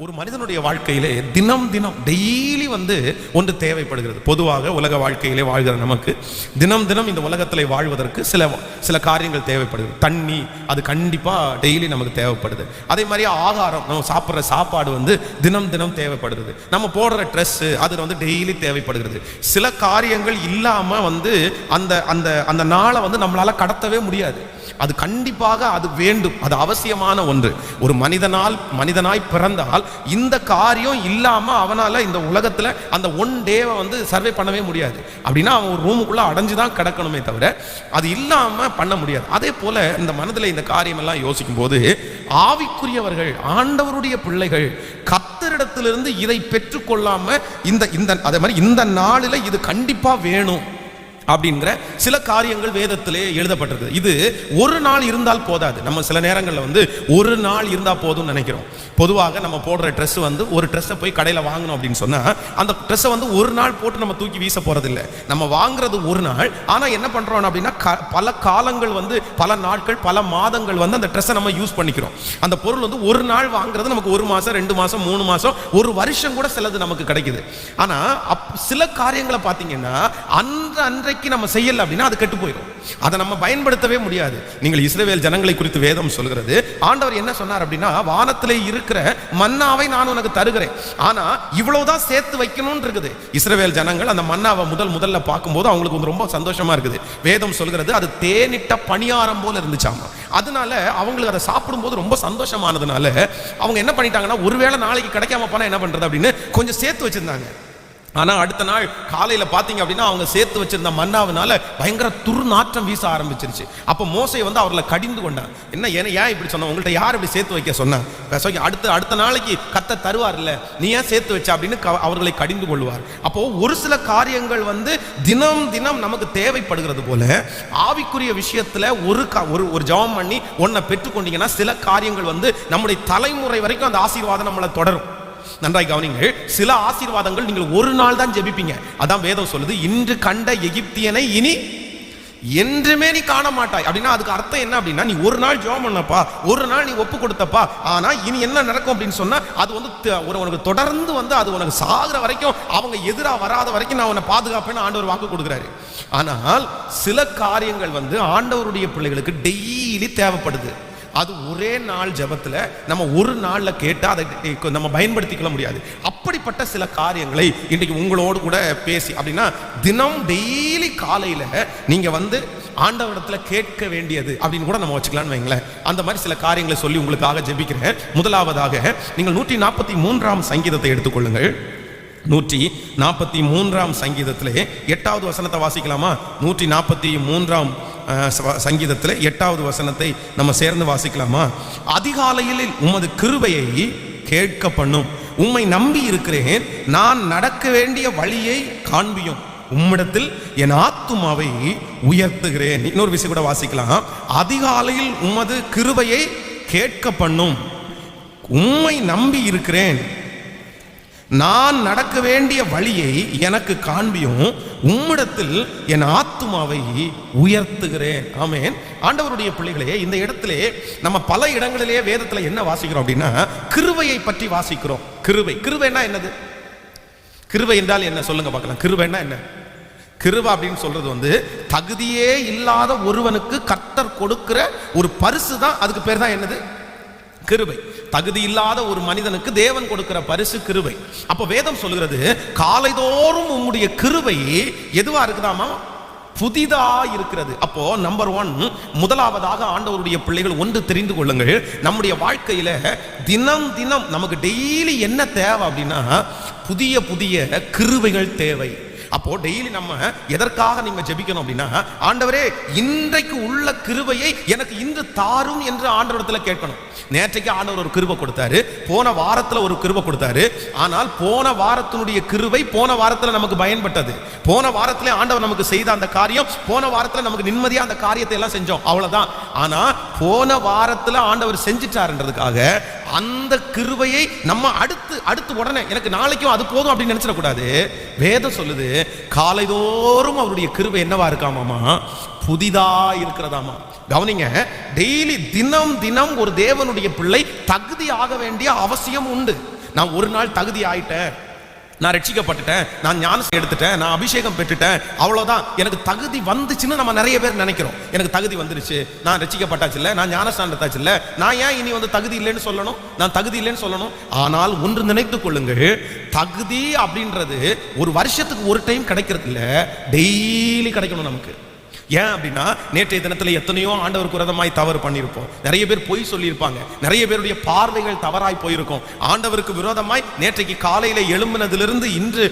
ஒரு மனிதனுடைய வாழ்க்கையிலே தினம் தினம் டெய்லி ஒன்று தேவைப்படுகிறது. பொதுவாக உலக வாழ்க்கையிலே வாழ்கிற நமக்கு தினம் தினம் இந்த உலகத்தில் வாழ்வதற்கு சில காரியங்கள் தேவைப்படுது. தண்ணி அது கண்டிப்பாக டெய்லி நமக்கு தேவைப்படுது. அதே மாதிரி ஆகாரம், நம்ம சாப்பிட்ற சாப்பாடு தினம் தினம் தேவைப்படுகிறது. நம்ம போடுற ட்ரெஸ்ஸு அது டெய்லி தேவைப்படுகிறது. சில காரியங்கள் இல்லாமல் அந்த அந்த அந்த நாளை நம்மளால் கடத்தவே முடியாது. அது கண்டிப்பாக அது வேண்டும், அது அவசியமான ஒன்று. ஒரு மனிதனாய் பிறந்தால் இந்த காரியம் இல்லாம அவனால இந்த உலகத்துல அந்த ஒன் டேவை சர்வே பண்ணவே முடியாது. அப்படின்னா அவன் ஒரு ரூமுக்குள்ள அடைஞ்சுதான் கிடக்கணுமே தவிர அது இல்லாம பண்ண முடியாது. அதே போல இந்த மனதில் இந்த காரியம் எல்லாம் யோசிக்கும் போது ஆவிக்குரியவர்கள், ஆண்டவருடைய பிள்ளைகள் கர்த்தரிடத்திலிருந்து இதை பெற்றுக்கொள்ளாம அதே மாதிரி இந்த நாளில் இது கண்டிப்பா வேணும் அப்படிங்கிற சில காரியங்கள் வேதத்திலே எழுதப்பட்டிருக்கு. இது ஒரு நாள் இருந்தால் போதாது. நம்ம சில நேரங்களில் ஒரு நாள் இருந்தால் போதும்னு நினைக்கிறோம். பொதுவாக நம்ம போடுற ட்ரெஸ் ஒரு ட்ரெஸ்ஸை போய் கடையில் வாங்கணும் அப்படின்னு சொன்னால் அந்த ட்ரெஸ்ஸை ஒரு நாள் போட்டு நம்ம தூக்கி வீச போகிறதில்லை. நம்ம வாங்குறது ஒரு நாள். ஆனால் என்ன பண்ணுறோம் அப்படின்னா பல காலங்கள் பல நாட்கள் பல மாதங்கள் அந்த ட்ரெஸ்ஸை நம்ம யூஸ் பண்ணிக்கிறோம். அந்த பொருள் ஒரு நாள் வாங்குறது நமக்கு 1 மாதம் 2 மாதம் 3 மாதம் 1 வருஷம் கூட சிலது நமக்கு கிடைக்குது. ஆனால் சில காரியங்களை பார்த்தீங்கன்னா அன்றைக்கு நம்ம செய்யல அப்படின்னா அது கெட்டு போயிடும். அதை நம்ம பயன்படுத்தவே முடியாது. நீங்கள் இஸ்ரவேல் ஜனங்களை குறித்து வேதம் சொல்கிறது. ஆண்டவர் என்ன சொன்னார் அப்படின்னா, வானத்திலே இருக்கிற மன்னாவை நான் உனக்கு தருகிறேன், ஆனா இவ்வளவுதான் சேர்த்து வைக்கணும்னு இருக்குது. இஸ்ரவேல் ஜனங்கள் அந்த மன்னாவை முதல்ல பார்க்கும்போது அவங்களுக்கு ரொம்ப சந்தோஷமா இருக்குது. வேதம் சொல்கிறது அது தேனிட்ட பணியாரம் போல இருந்துச்சாமா. அதனால அவங்களுக்கு அதை சாப்பிடும்போது ரொம்ப சந்தோஷமானதுனால அவங்க என்ன பண்ணிட்டாங்கன்னா, ஒருவேளை நாளைக்கு கிடைக்காம போனா என்ன பண்றது அப்படின்னு கொஞ்சம் சேர்த்து வச்சிருந்தாங்க. ஆனால் அடுத்த நாள் காலையில் பார்த்தீங்க அப்படின்னா அவங்க சேர்த்து வச்சிருந்த மன்னாவினால பயங்கர துர்நாற்றம் வீச ஆரம்பிச்சிருச்சு. அப்போ மோசே அவர்களை கடிந்து கொண்டான். ஏன் இப்படி சொன்ன, உங்கள்கிட்ட யார் இப்படி சேர்த்து வைக்க சொன்ன? அடுத்த நாளைக்கு கர்த்தர் தருவார் இல்ல, நீ ஏன் சேர்த்து வச்ச அப்படின்னு அவர்களை கடிந்து கொள்வார். அப்போ ஒரு சில காரியங்கள் தினம் தினம் நமக்கு தேவைப்படுகிறது போல ஆவிக்குரிய விஷயத்துல ஒரு ஜெபம் பண்ணி ஒன்றை பெற்றுக்கொண்டீங்கன்னா சில காரியங்கள் நம்முடைய தலைமுறை வரைக்கும் அந்த ஆசீர்வாதம் நம்மளை தொடரும். நன்றாய் கவனிங்கள். சில ஆசீர்வாதங்கள் நீங்கள் ஒரு நாள் தான் ஜெபிப்பீங்க. அதான் வேதம் சொல்லுது, இன்று கண்ட எகிப்தியனை இனி என்றுமே நீ காண மாட்டாய். அப்படின்னா அதுக்கு அர்த்தம் என்ன அப்படின்னா, நீ ஒரு நாள் ஜெபம் பண்ணப்பா, ஒரு நாள் நீ ஒப்பு கொடுத்தப்பா, ஆனா இனி என்ன நடக்கும் அப்படின்னு சொன்னா அது உனக்கு தொடர்ந்து அது உனக்கு சாகுற வரைக்கும், அவங்க எதிராக வராத வரைக்கும் நான் உன்னை பாதுகாப்பேன்னு ஆண்டவர் வாக்கு கொடுக்குறாரு. ஆனால் சில காரியங்கள் ஆண்டவருடைய பிள்ளைகளுக்கு டெய்லி தேவைப்படுது. அது ஒரே நாள் ஜெபத்துல நம்ம ஒரு நாள்ல கேட்டு அதை நம்ம பயன்படுத்திக்கொள்ள முடியாது. அப்படிப்பட்ட சில காரியங்களை இன்றைக்கு உங்களோடு கூட பேசி அப்படின்னா தினம் டெய்லி காலையில நீங்க ஆண்டவரிடத்துல கேட்க வேண்டியது அப்படின்னு கூட நம்ம வச்சுக்கலாம்னு வைங்களேன். அந்த மாதிரி சில காரியங்களை சொல்லி உங்களுக்காக ஜெபிக்கிறேன். முதலாவதாக நீங்கள் 143ஆம் சங்கீதத்தை எடுத்துக்கொள்ளுங்கள். 143ஆம் சங்கீதத்திலே 8வது வசனத்தை வாசிக்கலாமா? 143ஆம் சங்கீதத்தில் 8வது வசனத்தை நம்ம சேர்ந்து வாசிக்கலாமா? அதிகாலையில் உமது கிருபையை கேட்க பண்ணும், உம்மை நம்பி இருக்கிறேன், நான் நடக்க வேண்டிய வழியை காண்பியும், உம்மிடத்தில் என் ஆத்துமாவை உயர்த்துகிறேன். இன்னொரு விஷயம் கூட வாசிக்கலாம். அதிகாலையில் உமது கிருபையை கேட்க பண்ணும், உம்மை நம்பி இருக்கிறேன், நான் நடக்க வேண்டிய வழியை எனக்கு காண்பியும், உம்மிடத்தில் என் ஆத்துமாவை உயர்த்துகிறேன். ஆமென். ஆண்டவருடைய பிள்ளைகளே, இந்த இடத்திலே நம்ம பல இடங்களிலேயே வேதத்தில் என்ன வாசிக்கிறோம் அப்படின்னா கிருபையை பற்றி வாசிக்கிறோம். கிருபைன்னா என்னது? கிருபை என்றால் என்ன சொல்லுங்க பார்க்கலாம். கிருபைன்னா என்ன? கிருபை அப்படின்னு சொல்றது தகுதியே இல்லாத ஒருவனுக்கு கர்த்தர் கொடுக்கிற ஒரு பரிசு தான். அதுக்கு பேர் தான் என்னது? கிருபை. தகுதி இல்லாத ஒரு மனிதனுக்கு தேவன் கொடுக்கிற பரிசு கிருபை. அப்ப வேதம் சொல்கிறது, காலைதோறும் உம்முடைய கிருபை எதுவா இருக்குதாமா? புதிதா இருக்கிறது. அப்போ நம்பர் 1, முதலாவதாக ஆண்டவருடைய பிள்ளைகள் ஒன்று தெரிந்து கொள்ளுங்கள். நம்முடைய வாழ்க்கையில தினம் தினம் நமக்கு டெய்லி என்ன தேவை அப்படின்னா புதிய புதிய கிருபைகள் தேவை. அப்போ டெய்லி நம்ம எதற்காக நீங்க ஜெபிக்கணும் அப்படின்னா, ஆண்டவரே இன்றைக்கு உள்ள கிருபையை எனக்கு இன்று தாரும் என்று ஆண்டவரிடத்துல கேட்கணும். நேற்றைக்கு ஆண்டவர் ஒரு கிருபை கொடுத்தாரு, போன வாரத்துல ஒரு கிருபை கொடுத்தாரு. ஆனால் போன வாரத்தினுடைய கிருபை போன வாரத்துல நமக்கு பயன்பட்டது. போன வாரத்துல ஆண்டவர் நமக்கு செய்த அந்த காரியம், போன வாரத்துல நமக்கு நிம்மதியா அந்த காரியத்தை எல்லாம் செஞ்சோம், அவ்வளவுதான். ஆனா போன வாரத்துல ஆண்டவர் செஞ்சிட்டாருன்றதுக்காக அந்த கிருபையை நம்ம அடுத்து உடனே எனக்கு நாளைக்கும் அது போதும் அப்படின்னு நினைச்சிடக்கூடாது. வேதம் சொல்லுது, காலைதோறும் அவருடைய கிருபை என்னவா இருக்காமாமா? புதிதா இருக்கிறதாமா. கவனிங்க, டெய்லி தினம் தினம் ஒரு தேவனுடைய பிள்ளை தகுதி ஆக வேண்டிய அவசியம் உண்டு. நான் ஒரு நாள் தகுதி ஆயிட்டேன், நான் ரட்சிக்கப்பட்டுட்டேன், நான் ஞானஸ்நானம் எடுத்துட்டேன், நான் அபிஷேகம் பெற்றுட்டேன், அவ்வளவுதான் எனக்கு தகுதி வந்துச்சுன்னு நம்ம நிறைய பேர் நினைக்கிறோம். எனக்கு தகுதி வந்துருச்சு, நான் ரட்சிக்கப்பட்டாச்சு இல்ல, நான் ஞானஸ்நானம் எடுத்தாச்சு இல்ல, நான் ஏன் இனி வந்து தகுதி இல்லைன்னு சொல்லணும், நான் தகுதி இல்லைன்னு சொல்லணும். ஆனால் ஒன்று நினைத்துக் கொள்ளுங்கள், தகுதி அப்படின்றது ஒரு வருஷத்துக்கு ஒரு டைம் கிடைக்கிறது இல்ல, டெய்லி கிடைக்கணும் நமக்கு. ஏன் அப்படின்னா, நேற்றைய தினத்தில் எத்தனையோ ஆண்டவருக்கு விரோதமாய் தவறு பண்ணியிருப்போம், நிறைய பேர் பொய் சொல்லியிருப்பாங்க, நிறைய பேருடைய பார்வைகள் தவறாய் போயிருக்கும். ஆண்டவருக்கு விரோதமாய் நேற்றைக்கு காலையில எழும்பினதிலிருந்து இன்று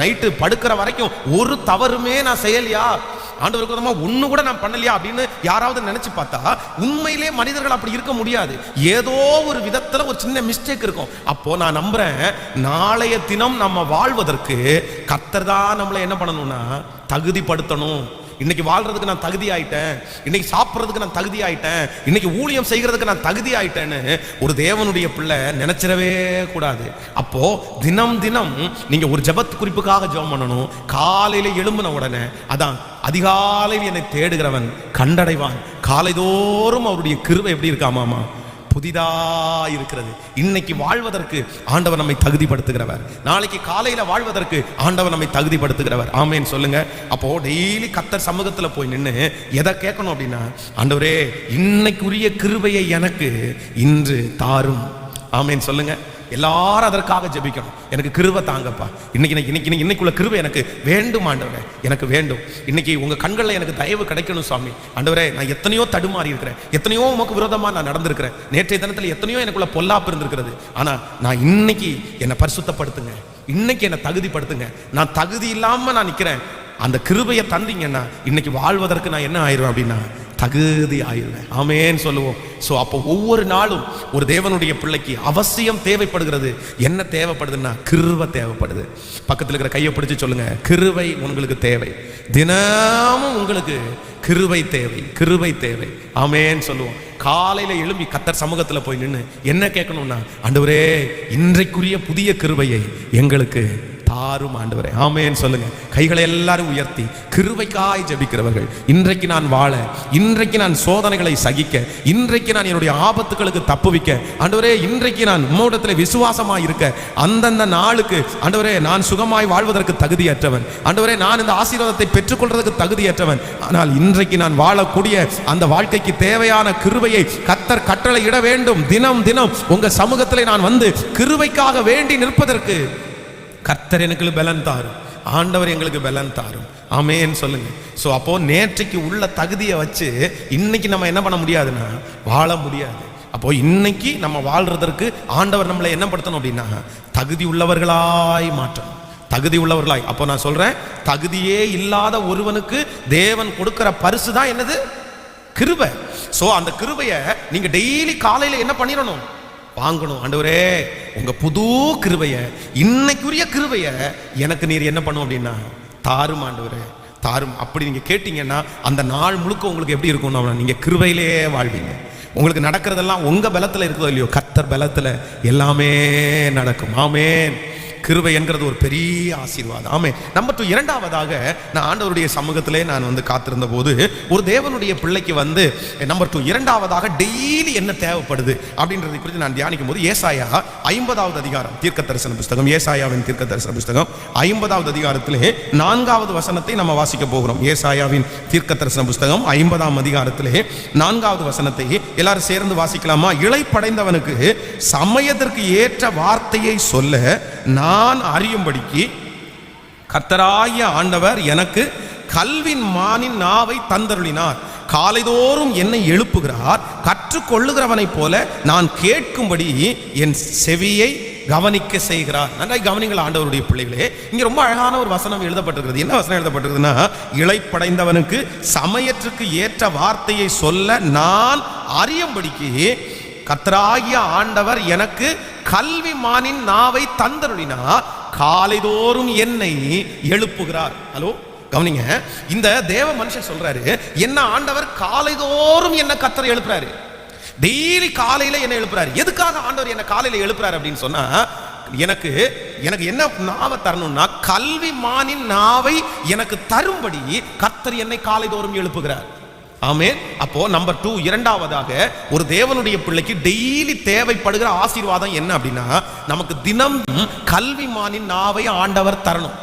நைட்டு படுக்கிற வரைக்கும் ஒரு தவறுமே நான் செய்யலையா, ஆண்டவருக்கு விரோதமா ஒண்ணு கூட நான் பண்ணலையா அப்படின்னு யாராவது நினைச்சு பார்த்தா, உண்மையிலே மனிதர்கள் அப்படி இருக்க முடியாது. ஏதோ ஒரு விதத்துல ஒரு சின்ன மிஸ்டேக் இருக்கும். அப்போ நான் நம்புறேன், நாளைய தினம் நம்ம வாழ்வதற்கு கர்த்தர் தான் நம்மளை என்ன பண்ணணும்னா தகுதிப்படுத்தணும். இன்னைக்கு வாழ்றதுக்கு நான் தகுதி ஆயிட்டேன், இன்னைக்கு சாப்பிட்றதுக்கு நான் தகுதி ஆயிட்டேன், இன்னைக்கு ஊழியம் செய்கிறதுக்கு நான் தகுதி ஆயிட்டேன்னு ஒரு தேவனுடைய பிள்ளை நினைச்சிடவே கூடாது. அப்போ தினம் தினம் நீங்க ஒரு ஜெபத் குறிப்புக்காக ஜெபம் பண்ணணும். காலையில எழும்பின உடனே, அதான் அதிகாலையில் என்னை தேடுகிறவன் கண்டடைவான், காலைதோறும் அவருடைய கிருபை எப்படி இருக்காமாமா, புதிதா இருக்கிறது. இன்னைக்கு வாழ்வதற்கு ஆண்டவர் நம்மை தகுதிப்படுத்துகிறவர், நாளைக்கு காலையில வாழ்வதற்கு ஆண்டவர் நம்மை தகுதிப்படுத்துகிறவர். ஆமேன் சொல்லுங்க. அப்போ டெய்லி கர்த்தர் சமூகத்துல போய் நின்று எதை கேட்கணும் அப்படின்னா, ஆண்டவரே இன்னைக்குரிய கிருபையை எனக்கு இன்று தாரும். ஆமேன் சொல்லுங்க. எல்லாரும் அதற்காக ஜெபிக்கணும். எனக்கு கிருபை தாங்கப்பா, இன்னைக்குள்ள கிருபை எனக்கு வேண்டும் ஆண்டவரே, எனக்கு வேண்டும். இன்னைக்கு உங்க கண்களில் எனக்கு தயவு கிடைக்கணும் சுவாமி. ஆண்டவரே, நான் எத்தனையோ தடுமாறி இருக்கிறேன், எத்தனையோ உமக்கு விரோதமா நான் நடந்திருக்கிறேன், நேற்றைய தினத்தில் எத்தனையோ எனக்குள்ள பொல்லாப்பு இருந்திருக்கிறது. ஆனா நான் இன்னைக்கு என்னை பரிசுத்தப்படுத்துங்க, இன்னைக்கு என்னை தகுதிப்படுத்துங்க. நான் தகுதி இல்லாம நான் நிக்கிறேன், அந்த கிருபையை தந்தீங்கன்னா இன்னைக்கு வாழ்வதற்கு நான் என்ன ஆயிரும் அப்படின்னா தகுதி ஆயிடுவேன். ஆமேன்னு சொல்லுவோம். ஸோ அப்போ ஒவ்வொரு நாளும் ஒரு தேவனுடைய பிள்ளைக்கு அவசியம் தேவைப்படுகிறது. என்ன தேவைப்படுதுன்னா கிருபை தேவைப்படுது. பக்கத்தில் இருக்கிற கையை பிடிச்சு சொல்லுங்க, கிருபை உங்களுக்கு தேவை, தினமும் உங்களுக்கு கிருபை தேவை, கிருபை தேவை. ஆமேன்னு சொல்லுவோம். காலையில எழும்பி கர்த்தர் சமூகத்துல போய் நின்று என்ன கேட்கணும்னா, ஆண்டவரே இன்றைக்குரிய புதிய கிருபையை எங்களுக்கு தாரும் ஆண்டவரே. ஆமேன்னு சொல்லுங்க. கைகளை எல்லாரும் உயர்த்தி கிருபைக்காய் ஜெபிக்கிறவர்கள், இன்றைக்கு நான் வாழ, இன்றைக்கு நான் சோதனைகளை சகிக்க, இன்றைக்கு நான் என்னுடைய ஆபத்துகளுக்கு தப்புவிக்க, ஆண்டவரே இன்றைக்கு நான் உம்மோடத்தில் விசுவாசமாய் இருக்க, அந்தந்த நாளுக்கு ஆண்டவரே நான் சுகமாய் வாழ்வதற்கு தகுதியற்றவன், ஆண்டவரே நான் இந்த ஆசீர்வாதத்தை பெற்றுக்கொள்றதுக்கு தகுதியற்றவன், ஆனால் இன்றைக்கு நான் வாழக்கூடிய அந்த வாழ்க்கைக்கு தேவையான கிருபையை கர்த்தர் கட்டளை இட வேண்டும். தினம் தினம் உங்க சமூகத்தில் நான் வந்து கிருபைக்காக வேண்டி நிற்பதற்கு கர்த்தர் எனக்கு பலன் தாரும், ஆண்டவர் எங்களுக்கு பலன் தாரும். ஆமேன்னு சொல்லுங்க. ஸோ அப்போ நேற்றைக்கு உள்ள தகுதியை வச்சு இன்னைக்கு நம்ம என்ன பண்ண முடியாதுன்னா வாழ முடியாது. அப்போ இன்னைக்கு நம்ம வாழ்றதற்கு ஆண்டவர் நம்மளை என்ன படுத்தணும் அப்படின்னா தகுதி உள்ளவர்களாய் மாற்றணும், தகுதி உள்ளவர்களாய். அப்போ நான் சொல்றேன், தகுதியே இல்லாத ஒருவனுக்கு தேவன் கொடுக்கிற பரிசு தான் என்னது? கிருபை. ஸோ அந்த கிருபையை நீங்க டெய்லி காலையில என்ன பண்ணிடணும்? வாங்கணும். ஆண்டவரே உங்க புது கிருபைய, இன்னைக்குரிய கிருபைய எனக்கு நீர் என்ன பண்ணும் அப்படின்னா தாரும் ஆண்டவரே, தாரும். அப்படி நீங்க கேட்டீங்கன்னா அந்த நாள் முழுக்க உங்களுக்கு எப்படி இருக்கும்னா நீங்க கிருபையிலே வாழ்வீங்க. உங்களுக்கு நடக்கிறதெல்லாம் உங்க பலத்துல இருக்குதோ இல்லையோ, கர்த்தர் பலத்துல எல்லாமே நடக்கும். ஆமேன். கிருபை என்கிறது ஒரு பெரிய ஆசீர்வாதம். ஆமே. நம்பர் 2, இரண்டாவதாக நான் ஆண்டவருடைய சமூகத்திலே நான் வந்து காத்திருந்த போது ஒரு தேவனுடைய பிள்ளைக்கு வந்து நம்பர் 2 இரண்டாவதாக டெய்லி என்ன தேவைப்படுது அப்படின்றதை குறித்து நான் தியானிக்கும் போது ஏசாயா 50வது அதிகாரம் தீர்க்க தரிசன புஸ்தகம், ஏசாயாவின் தீர்க்க தரிசன புஸ்தகம் 50வது அதிகாரத்திலே 4வது வசனத்தை நம்ம வாசிக்க போகிறோம். ஏசாயாவின் தீர்க்க தரிசன புஸ்தகம் 50ஆம் அதிகாரத்திலே 4வது வசனத்தை எல்லாரும் சேர்ந்து வாசிக்கலாமா? இளைப்படைந்தவனுக்கு சமயத்திற்கு ஏற்ற வார்த்தையை சொல்ல நான் அறியும்படிக்கு கர்த்தராகிய ஆண்டவர் எனக்கு கல்வின் மானின் நாவை தந்தருளினார். காலைதோறும் என்னை எழுப்புகிறார், கற்றுக்கொள்ளுகிறவனைப் போல நான் கேட்கும்படி என் செவியை கவனிக்க செய்கிறார். நன்றாய் கவனிங்கள் ஆண்டவருடைய பிள்ளைகளே. இங்க ரொம்ப அழகான ஒரு வசனம் எழுதப்பட்டிருக்கிறது. என்ன வசனம் எழுதப்பட்டிருக்குதுன்னா, இளைப்படைந்தவனுக்கு சமயத்திற்கு ஏற்ற வார்த்தையை சொல்ல நான் அறியும்படிக்கு கர்த்தராகிய ஆண்டவர் எனக்கு கல்வி மானின் நாவை தந்தருளினார், காலைதோறும் என்னை எழுப்புகிறார். ஹலோ கவனிங்க, இந்த தேவ மனுஷன் சொல்றாரு, என்ன ஆண்டவர் காலைதோறும் என்ன கர்த்தர் எழுப்புறாரு, டெய்லி காலையில என்ன எழுப்புறாரு. எதுக்காக ஆண்டவர் என்ன காலையில எழுப்புறாரு அப்படின்னு சொன்னா, எனக்கு எனக்கு என்ன நாவை தரணும்னா கல்விமானின் நாவை எனக்கு தரும்படி கர்த்தர் என்னை காலை தோறும் எழுப்புகிறார். ஆமென். அப்போ நம்பர் 2, இரண்டாவதாக ஒரு தேவனுடைய பிள்ளைக்கு டெய்லி தேவைப்படுகிற ஆசீர்வாதம் என்ன அப்படின்னா, நமக்கு தினம் கல்விமானின் நாவை ஆண்டவர் தரணும்.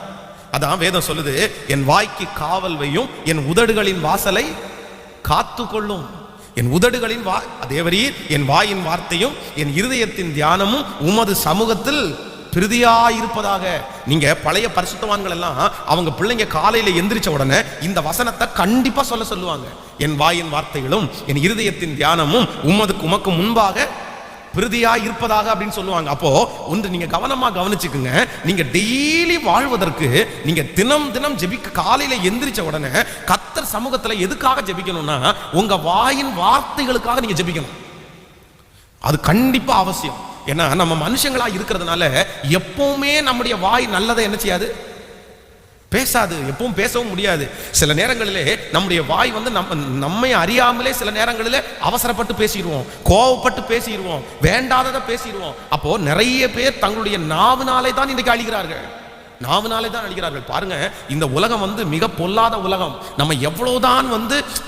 அதான் வேதம் சொல்லுது, என் வாய்க்கு காவல் வையும், என் உதடுகளின் வாசலை காத்து கொள்ளும். என் உதடுகளின் தேவரீர் என் வாயின் வார்த்தையும் என் இருதயத்தின் தியானமும் உமது சமூகத்தில் பிரதியாயிருப்பதாக. நீங்க பழைய பரிசுத்தவான்கள் எல்லாம் அவங்க பிள்ளைங்க காலையில எந்திரிச்ச உடனே இந்த வசனத்தை கண்டிப்பா சொல்லுவாங்க. என் வாயின் வார்த்தைகளும் என் இருதயத்தின் தியானமும் உமக்கு முன்பாக பிரதியா இருப்பதாக அப்படின்னு சொல்லுவாங்க. அப்போ ஒன்று நீங்க கவனமா கவனிச்சுக்குங்க. நீங்க டெய்லி வாழ்வதற்கு நீங்க தினம் தினம் ஜெபிக்க காலையில எந்திரிச்ச உடனே கர்த்தர் சமூகத்துல எதுக்காக ஜெபிக்கணும்னா, உங்க வாயின் வார்த்தைகளுக்காக நீங்க ஜெபிக்கணும். அது கண்டிப்பா அவசியம். ஏன்னா நம்ம மனுஷங்களா இருக்கிறதுனால எப்பவுமே நம்முடைய வாய் நல்லதை என்ன செய்யாது, பேசாது. எப்பவும் பேசவும் முடியாது. சில நேரங்களிலே நம்முடைய வாய் வந்து நம்மை அறியாமலே சில நேரங்களிலே அவசரப்பட்டு பேசிடுவோம், கோவப்பட்டு பேசிடுவோம், வேண்டாததை பேசிடுவோம். அப்போ நிறைய பேர் தங்களுடைய நாவினாலே தான் இன்றைக்கு அழிகிறார்கள். நாவினாலே தான் அழிகிறார்கள். பாருங்க, இந்த உலகம் வந்து மிக பொல்லாத உலகம். நம்ம எவ்வளவுதான்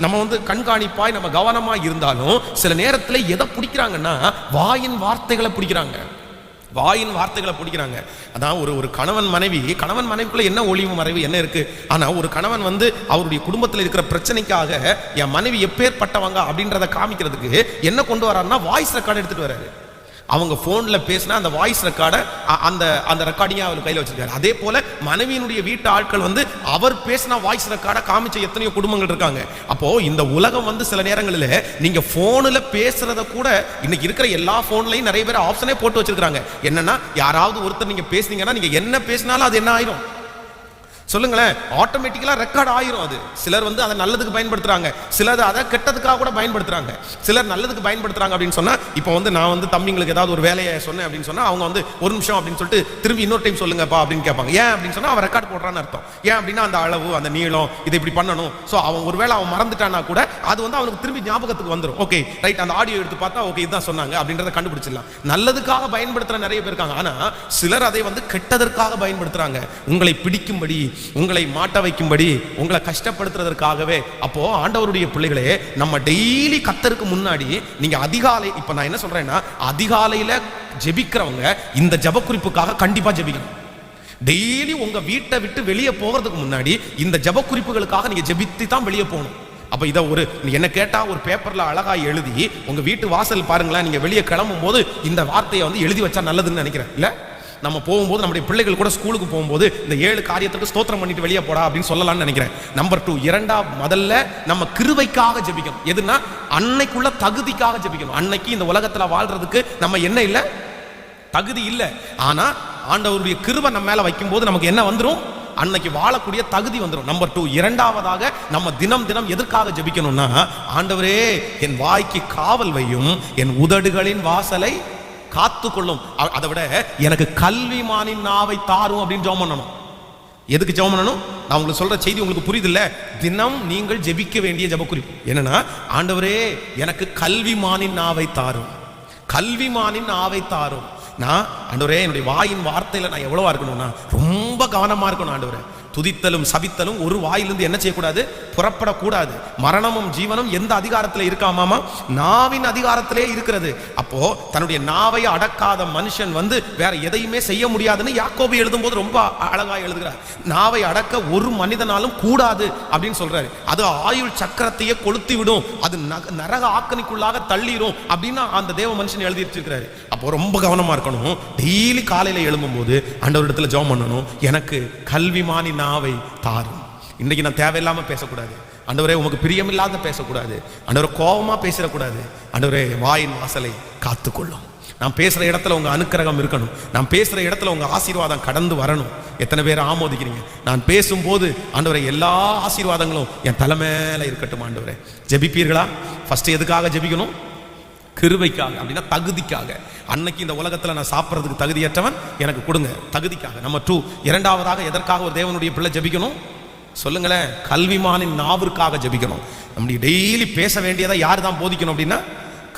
நம்ம கண்காணிப்பாய் நம்ம கவனமாய் இருந்தாலும் சில நேரத்தில் எதை பிடிக்கிறாங்கன்னா வாயின் வார்த்தைகளை பிடிக்கிறாங்க. வாயின் வார்த்தைகளை பிடிக்கிறாங்க. அதான் ஒரு கணவன் மனைவிக்குள்ள என்ன ஒளிவு மறைவு என்ன இருக்கு? ஆனா ஒரு கணவன் அவருடைய குடும்பத்தில் இருக்கிற பிரச்சனைக்காக என் மனைவி எப்பேற்பட்டவங்க அப்படின்றத காமிக்கிறதுக்கு என்ன கொண்டு வராருன்னா வாய்ஸ் ரெக்கார்டு எடுத்துட்டு வராரு. அவங்க போன்ல பேசினா அந்த வாய்ஸ் ரெக்கார்டை அந்த ரெக்கார்டிங்க அவர் கையில் வச்சிருக்காரு. அதே போல மனைவியினுடைய வீட்டு ஆட்கள் அவர் பேசின வாய்ஸ் ரெக்கார்டை காமிச்ச எத்தனையோ குடும்பங்கள் இருக்காங்க. அப்போ இந்த உலகம் சில நேரங்களில் நீங்க போன்ல பேசுறத கூட இன்னைக்கு இருக்கிற எல்லா போன்லயும் நிறைய பேர் ஆப்ஷனே போட்டு வச்சிருக்காங்க. என்னன்னா, யாராவது ஒருத்தர் நீங்க பேசுனீங்கன்னா நீங்க என்ன பேசினாலும் அது என்ன ஆயிரும் சொல்லுங்களேன், ஆட்டோமேட்டிக்கலா ரெக்கார்ட் ஆயிரும். அது சிலர் அதை நல்லதுக்கு பயன்படுத்துறாங்க, சிலர் அதை கெட்டதுக்காக கூட பயன்படுத்துறாங்க. சிலர் நல்லதுக்கு பயன்படுத்துறாங்க அப்படின்னு சொன்னா, இப்போ நான் தம்பிங்களுக்கு ஏதாவது ஒரு வேலையை சொன்னேன் அப்படின்னு சொன்னா அவங்க ஒரு நிமிஷம் அப்படின்னு சொல்லிட்டு திரும்பி இன்னொரு டைம் சொல்லுங்கப்பா அப்படின்னு கேட்பாங்க. ஏன் அப்படின்னு சொன்னா அவன் ரெக்கார்ட் போடுறான்னு அர்த்தம். ஏன் அப்படின்னா அந்த அளவு, அந்த நீளம், இதை இப்படி பண்ணணும். ஸோ அவன் ஒருவேளை அவன் மறந்துட்டானா கூட அது அவனுக்கு திரும்பி ஞாபகத்துக்கு வந்துடும். ஓகே ரைட், அந்த ஆடியோ எடுத்து பார்த்தா ஓகே இதுதான் சொன்னாங்க அப்படின்றத கண்டுபிடிச்சிடலாம். நல்லதுக்காக பயன்படுத்துற நிறைய பேர் இருக்காங்க. ஆனா சிலர் அதை கெட்டதற்காக பயன்படுத்துறாங்க. உங்களை பிடிக்கும்படி, உங்களை மாட்ட வைக்கும்படி, உங்களை கஷ்டப்படுத்துறதற்காகவே. அப்போ ஆண்டவருடைய பிள்ளைகளே, நம்ம டெய்லி கர்த்தருக்கு முன்னாடி நீங்க அதிகாலை, இப்ப நான் என்ன சொல்றேன்னா, அதிகாலையில ஜெபிக்கிறவங்க இந்த ஜெப குறிப்புக்காக கண்டிப்பா ஜெபிக்கணும். டெய்லி உங்க வீட்டை விட்டு வெளியே போகிறதுக்கு முன்னாடி இந்த ஜெப குறிப்புகளுக்காக நீங்க ஜெபித்து தான் வெளியே போகணும். அப்ப இதை என்ன கேட்டா ஒரு பேப்பர்ல அழகா எழுதி உங்க வீட்டு வாசல் பாருங்களேன், நீங்க வெளியே கிளம்பும் போது இந்த வார்த்தையை எழுதி வச்சா நல்லதுன்னு நினைக்கிறேன். இல்ல, நம்ம போகும்போது நம்முடைய பிள்ளைகள் கூட ஸ்கூலுக்கு போகும்போது இந்த 7 காரியத்துக்கு ஸ்தோத்திரம் பண்ணிட்டு வெளியே போடா அப்படின்னு சொல்லலாம்னு நினைக்கிறேன். நம்பர் 2, முதல்ல நம்ம கிருபைக்காக ஜெபிக்கணும். எதுனா அன்னைக்குள்ள தகுதிக்காக ஜெபிக்கணும். அன்னைக்கு இந்த உலகத்துல வாழ்றதுக்கு நம்ம என்ன இல்லை, தகுதி இல்லை. ஆனா ஆண்டவருடைய கிருபை நம்ம மேல வைக்கும் போது நமக்கு என்ன வந்துடும், அன்னைக்கு வாழக்கூடிய தகுதி வந்துடும். நம்பர் 2, இரண்டாவதாக நம்ம தினம் தினம் எதற்காக ஜெபிக்கணும்னா, ஆண்டவரே என் வாய்க்கு காவல் வையும், என் உதடுகளின் வாசலை காத்து கொள்ளும். அதை விட எனக்கு கல்விமானின் நாவை தாரும் அப்படின்னு ஜெபம் பண்ணணும். எதுக்கு ஜெபம் பண்ணணும்? நான் உங்களுக்கு சொல்ற செய்தி உங்களுக்கு புரியுது இல்ல? தினம் நீங்கள் ஜெபிக்க வேண்டிய ஜெபக்குறிப்பு என்னன்னா, ஆண்டவரே எனக்கு கல்விமானின் நாவை தாரும், கல்விமானின் நாவை தாரும். நான் ஆண்டவரே என்னுடைய வாயின் வார்த்தையில நான் எவ்வளவா இருக்கணும்னா ரொம்ப கவனமா இருக்கணும். ஆண்டவரே, துதித்தலும் சபித்தலும் ஒரு வாயிலிருந்து என்ன செய்யக்கூடாது, புறப்படக்கூடாது. மரணமும் ஜீவனும் எந்த அதிகாரத்தில் இருக்காமாமா? நாவின் அதிகாரத்திலே இருக்கிறது. அப்போ தன்னுடைய நாவை அடக்காத மனுஷன் வேற எதையுமே செய்ய முடியாதுன்னு யாக்கோபு எழுதும் போது ரொம்ப அழகா எழுதுகிறார். நாவை அடக்க ஒரு மனிதனாலும் கூடாது அப்படின்னு சொல்றாரு. அது ஆயுள் சக்கரத்தையே கொளுத்தி விடும், அது நரக ஆக்கணிக்குள்ளாக தள்ளிரும் அப்படின்னு அந்த தேவ மனுஷன் எழுதி வச்சிருக்கிறாரு. அப்போ ரொம்ப கவனமா இருக்கணும். டெய்லி காலையில எழும்பும் போது ஆண்டவரிடத்துல ஜெபம் பண்ணணும், எனக்கு கல்விமானி நாவை தாரும். இன்னைக்கு நான் தேவையில்லாம பேசக்கூடாது. ஆண்டவரே உமக்கு பிரியமில்லாத பேசக்கூடாது. ஆண்டவரே கோபமா பேசிடக்கூடாது. ஆண்டவரே வாயின் வாசலை காத்துக்கொள்ளும். நான் பேசுற இடத்துல உங்க அனுக்கிரகம் இருக்கணும். நான் பேசுற இடத்துல உங்க ஆசீர்வாதம் கடந்து வரணும். எத்தனை பேர் ஆமோதிக்கிறீங்க? நான் பேசும்போது ஆண்டவரே எல்லா ஆசீர்வாதங்களும் என் தலை மேல இருக்கட்டும். ஆண்டவரே, ஜெபிப்பீர்களா? ஃபர்ஸ்ட் எதுக்காக ஜெபிக்கணும்? கிருபைக்காக, அப்படின்னா தகுதிக்காக. அன்னைக்கு இந்த உலகத்துல நான் சாப்பிட்றதுக்கு தகுதியற்றவன், எனக்கு கொடுங்க, தகுதிக்காக. நம்பர் 2, இரண்டாவதாக எதற்காக ஒரு தேவனுடைய பிள்ளை ஜெபிக்கணும் சொல்லுங்களேன்? கல்விமானின் நாவிற்காக ஜெபிக்கணும். நம்முடைய டெய்லி பேச வேண்டியதை யார் தான் போதிக்கணும் அப்படின்னா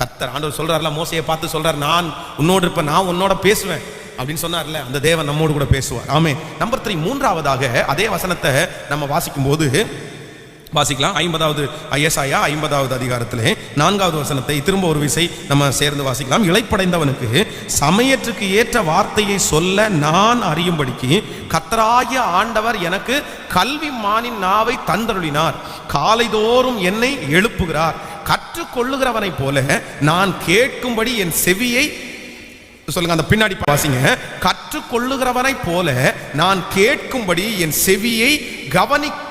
கர்த்தர். ஆண்டவர் சொல்றாருல, மோசையை பார்த்து சொல்றாரு, நான் உன்னோடு இருப்பேன், நான் உன்னோட பேசுவேன். அப்படின்னு சொன்னார்ல, அந்த தேவன் நம்மோடு கூட பேசுவார். ஆமே. நம்பர் 3, மூன்றாவதாக அதே வசனத்தை நம்ம வாசிக்கும் போது வாசிக்கலாம். 50வது ஏசாயா 50வது அதிகாரத்திலே 4வது வசனத்தை திரும்ப ஒரு விசை நம்ம சேர்ந்து வாசிக்கலாம். இளைப்படைந்தவனுக்கு சமயத்துக்கு ஏற்ற வார்த்தையை சொல்ல நான் அறியும்படிக்கு கர்த்தராகிய ஆண்டவர் எனக்கு கல்வி மானின் நாவை தந்தருளினார். காலைதோறும் என்னை எழுப்புகிறார். கற்றுக்கொள்ளுகிறவனை போல நான் கேட்கும்படி என் செவியை சொல்லுங்க, அந்த பின்னாடி வாசிங்க. கற்றுக்கொள்ளுகிறவனை போல நான் கேட்கும்படி என் செவியை கவனிக்க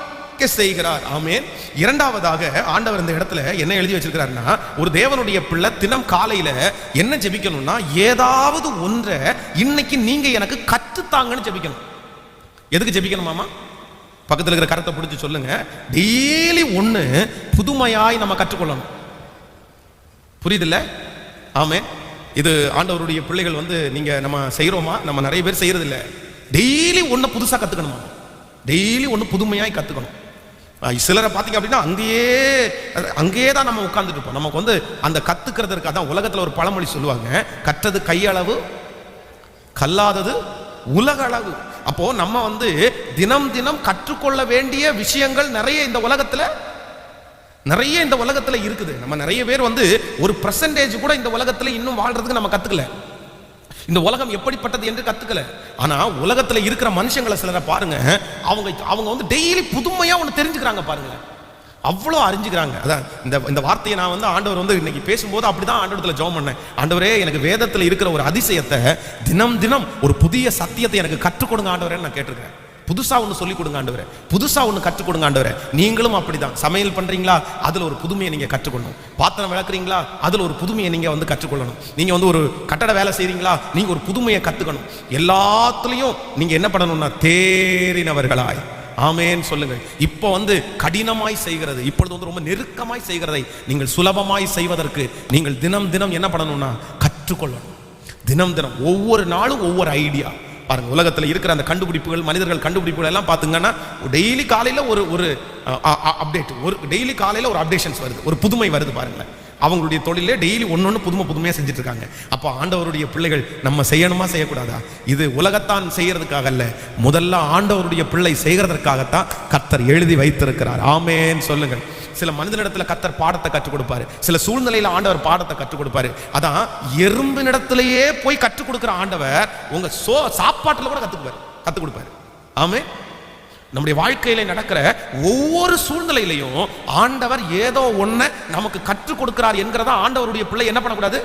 செய்கிறார். ஆமென். இரண்டாவதாக ஆண்டவர் இந்த இடத்துல என்ன எழுதி வச்சிருக்கிறார்னா, ஒரு தேவனுடைய பிள்ளை தினம் காலையில என்ன ஜெபிக்கணும்னா, ஏதாவது ஒன்றை இன்னைக்கு நீங்க எனக்கு கற்றுத்தாங்கன்னு ஜெபிக்கணும். எதுக்கு ஜெபிக்கணுமாமா? பக்கத்தில் இருக்கிற கருத்தை பிடிச்சி சொல்லுங்க. டெய்லி ஒன்று புதுமையாய் நம்ம கற்றுக்கொள்ளணும். புரியுதில்ல? ஆமென். இது ஆண்டவருடைய பிள்ளைகள் வந்து நீங்க நம்ம செய்யறோமா? நம்ம நிறைய பேர் செய்யறது இல்லை. டெய்லி ஒன்று புதுசாக கற்றுக்கணுமா? டெய்லி ஒன்று புதுமையாய் கற்றுக்கணும். சிலரை பார்த்தீங்க அப்படின்னா அங்கேயே தான் நம்ம உட்கார்ந்துட்டு இருப்போம். நமக்கு வந்து அந்த கற்றுக்கிறதுக்கு தான் உலகத்தில் ஒரு பழமொழி சொல்லுவாங்க, கற்றது கையளவு, கல்லாதது உலக அளவு. அப்போ நம்ம வந்து தினம் தினம் கற்றுக்கொள்ள வேண்டிய விஷயங்கள் நிறைய இந்த உலகத்துல இருக்குது. நம்ம நிறைய பேர் வந்து ஒரு % கூட இந்த உலகத்துல இன்னும் வாழ்றதுக்கு நம்ம கத்துக்கல. இந்த உலகம் எப்படிப்பட்டது என்று கத்துக்கல. ஆனா உலகத்துல இருக்கிற மனுஷங்களை சிலரை பாருங்க, அவங்க வந்து டெய்லி புதுமையா ஒன்று தெரிஞ்சுக்கிறாங்க பாருங்க, அவ்வளோ அறிஞ்சுக்கிறாங்க. அதான் இந்த வார்த்தையை நான் வந்து ஆண்டவர் வந்து இன்னைக்கு பேசும்போது அப்படிதான் ஆண்டவரத்துல ஜெபம் பண்ணேன். ஆண்டவரே, எனக்கு வேதத்தில் இருக்கிற ஒரு அதிசயத்தை தினம் தினம் ஒரு புதிய சத்தியத்தை எனக்கு கற்றுக் கொடுங்க ஆண்டவரே நான் கேட்டிருக்கேன். புதுசா ஒன்று சொல்லிக் கொடுங்க ஆண்டவரே, புதுசா ஒன்று கற்றுக் கொடுங்க ஆண்டவரே. நீங்களும் அப்படிதான். சமையல் பண்றீங்களா, அதுல ஒரு புதுமையை நீங்க கற்றுக்கொள்ளணும். பாத்திரம் விளக்குறீங்களா, அதுல ஒரு புதுமையை நீங்க வந்து கற்றுக்கொள்ளணும். நீங்க வந்து ஒரு கட்டட வேலை செய்றீங்களா, நீங்க ஒரு புதுமையை கத்துக்கணும். எல்லாத்துலயும் நீங்க என்ன பண்ணணும்னா தேறினவர்களாய். ஆமேன் சொல்லுங்க. இப்போ வந்து கடினமாய் செய்கிறது இப்பொழுது வந்து ரொம்ப நெருக்கமாய் செய்கிறதை நீங்கள் சுலபமாய் செய்வதற்கு நீங்கள் தினம் தினம் என்ன பண்ணணும்னா கற்றுக்கொள்ளணும். தினம் தினம் ஒவ்வொரு நாளும் ஒவ்வொரு ஐடியா பாருங்க. உலகத்தில் இருக்கிற அந்த கண்டுபிடிப்புகள், மனிதர்கள் கண்டுபிடிப்புகள் எல்லாம் பார்த்தீங்கன்னா டெய்லி காலையில் ஒரு அப்டேட், டெய்லி காலையில் ஒரு அப்டேஷன்ஸ் வருது, ஒரு புதுமை வருது பாருங்களேன். அவங்களுடைய தொழிலே டெய்லி ஒன்னொன்று புதுமையாக செஞ்சுட்டு இருக்காங்க. அப்போ ஆண்டவருடைய பிள்ளைகள் நம்ம செய்யணுமா செய்யக்கூடாதா? இது உலகத்தான் செய்யறதுக்காக அல்ல, முதல்ல ஆண்டவருடைய பிள்ளை செய்கிறதற்காகத்தான் கர்த்தர் எழுதி வைத்திருக்கிறார். ஆமேன் சொல்லுங்கள். சில மனிதனிடத்துல கர்த்தர் பாடத்தை கற்றுக் கொடுப்பாரு, சில சூழ்நிலையில ஆண்டவர் பாடத்தை கற்றுக் கொடுப்பாரு. அதான் எறும்பினிடத்திலேயே போய் கற்றுக் கொடுக்கிற ஆண்டவர் உங்க சாப்பாட்டுல கூட கற்றுக் கொடுப்பாரு. ஆமே. நம்முடைய வாழ்க்கையில நடக்கிற ஒவ்வொரு சூழ்நிலையிலையும் ஆண்டவர் ஏதோ ஒன்றை நமக்கு கற்றுக் கொடுக்கிறார் என்கிறதா ஆண்டவருடைய பிள்ளை என்ன பண்ணக்கூடாது,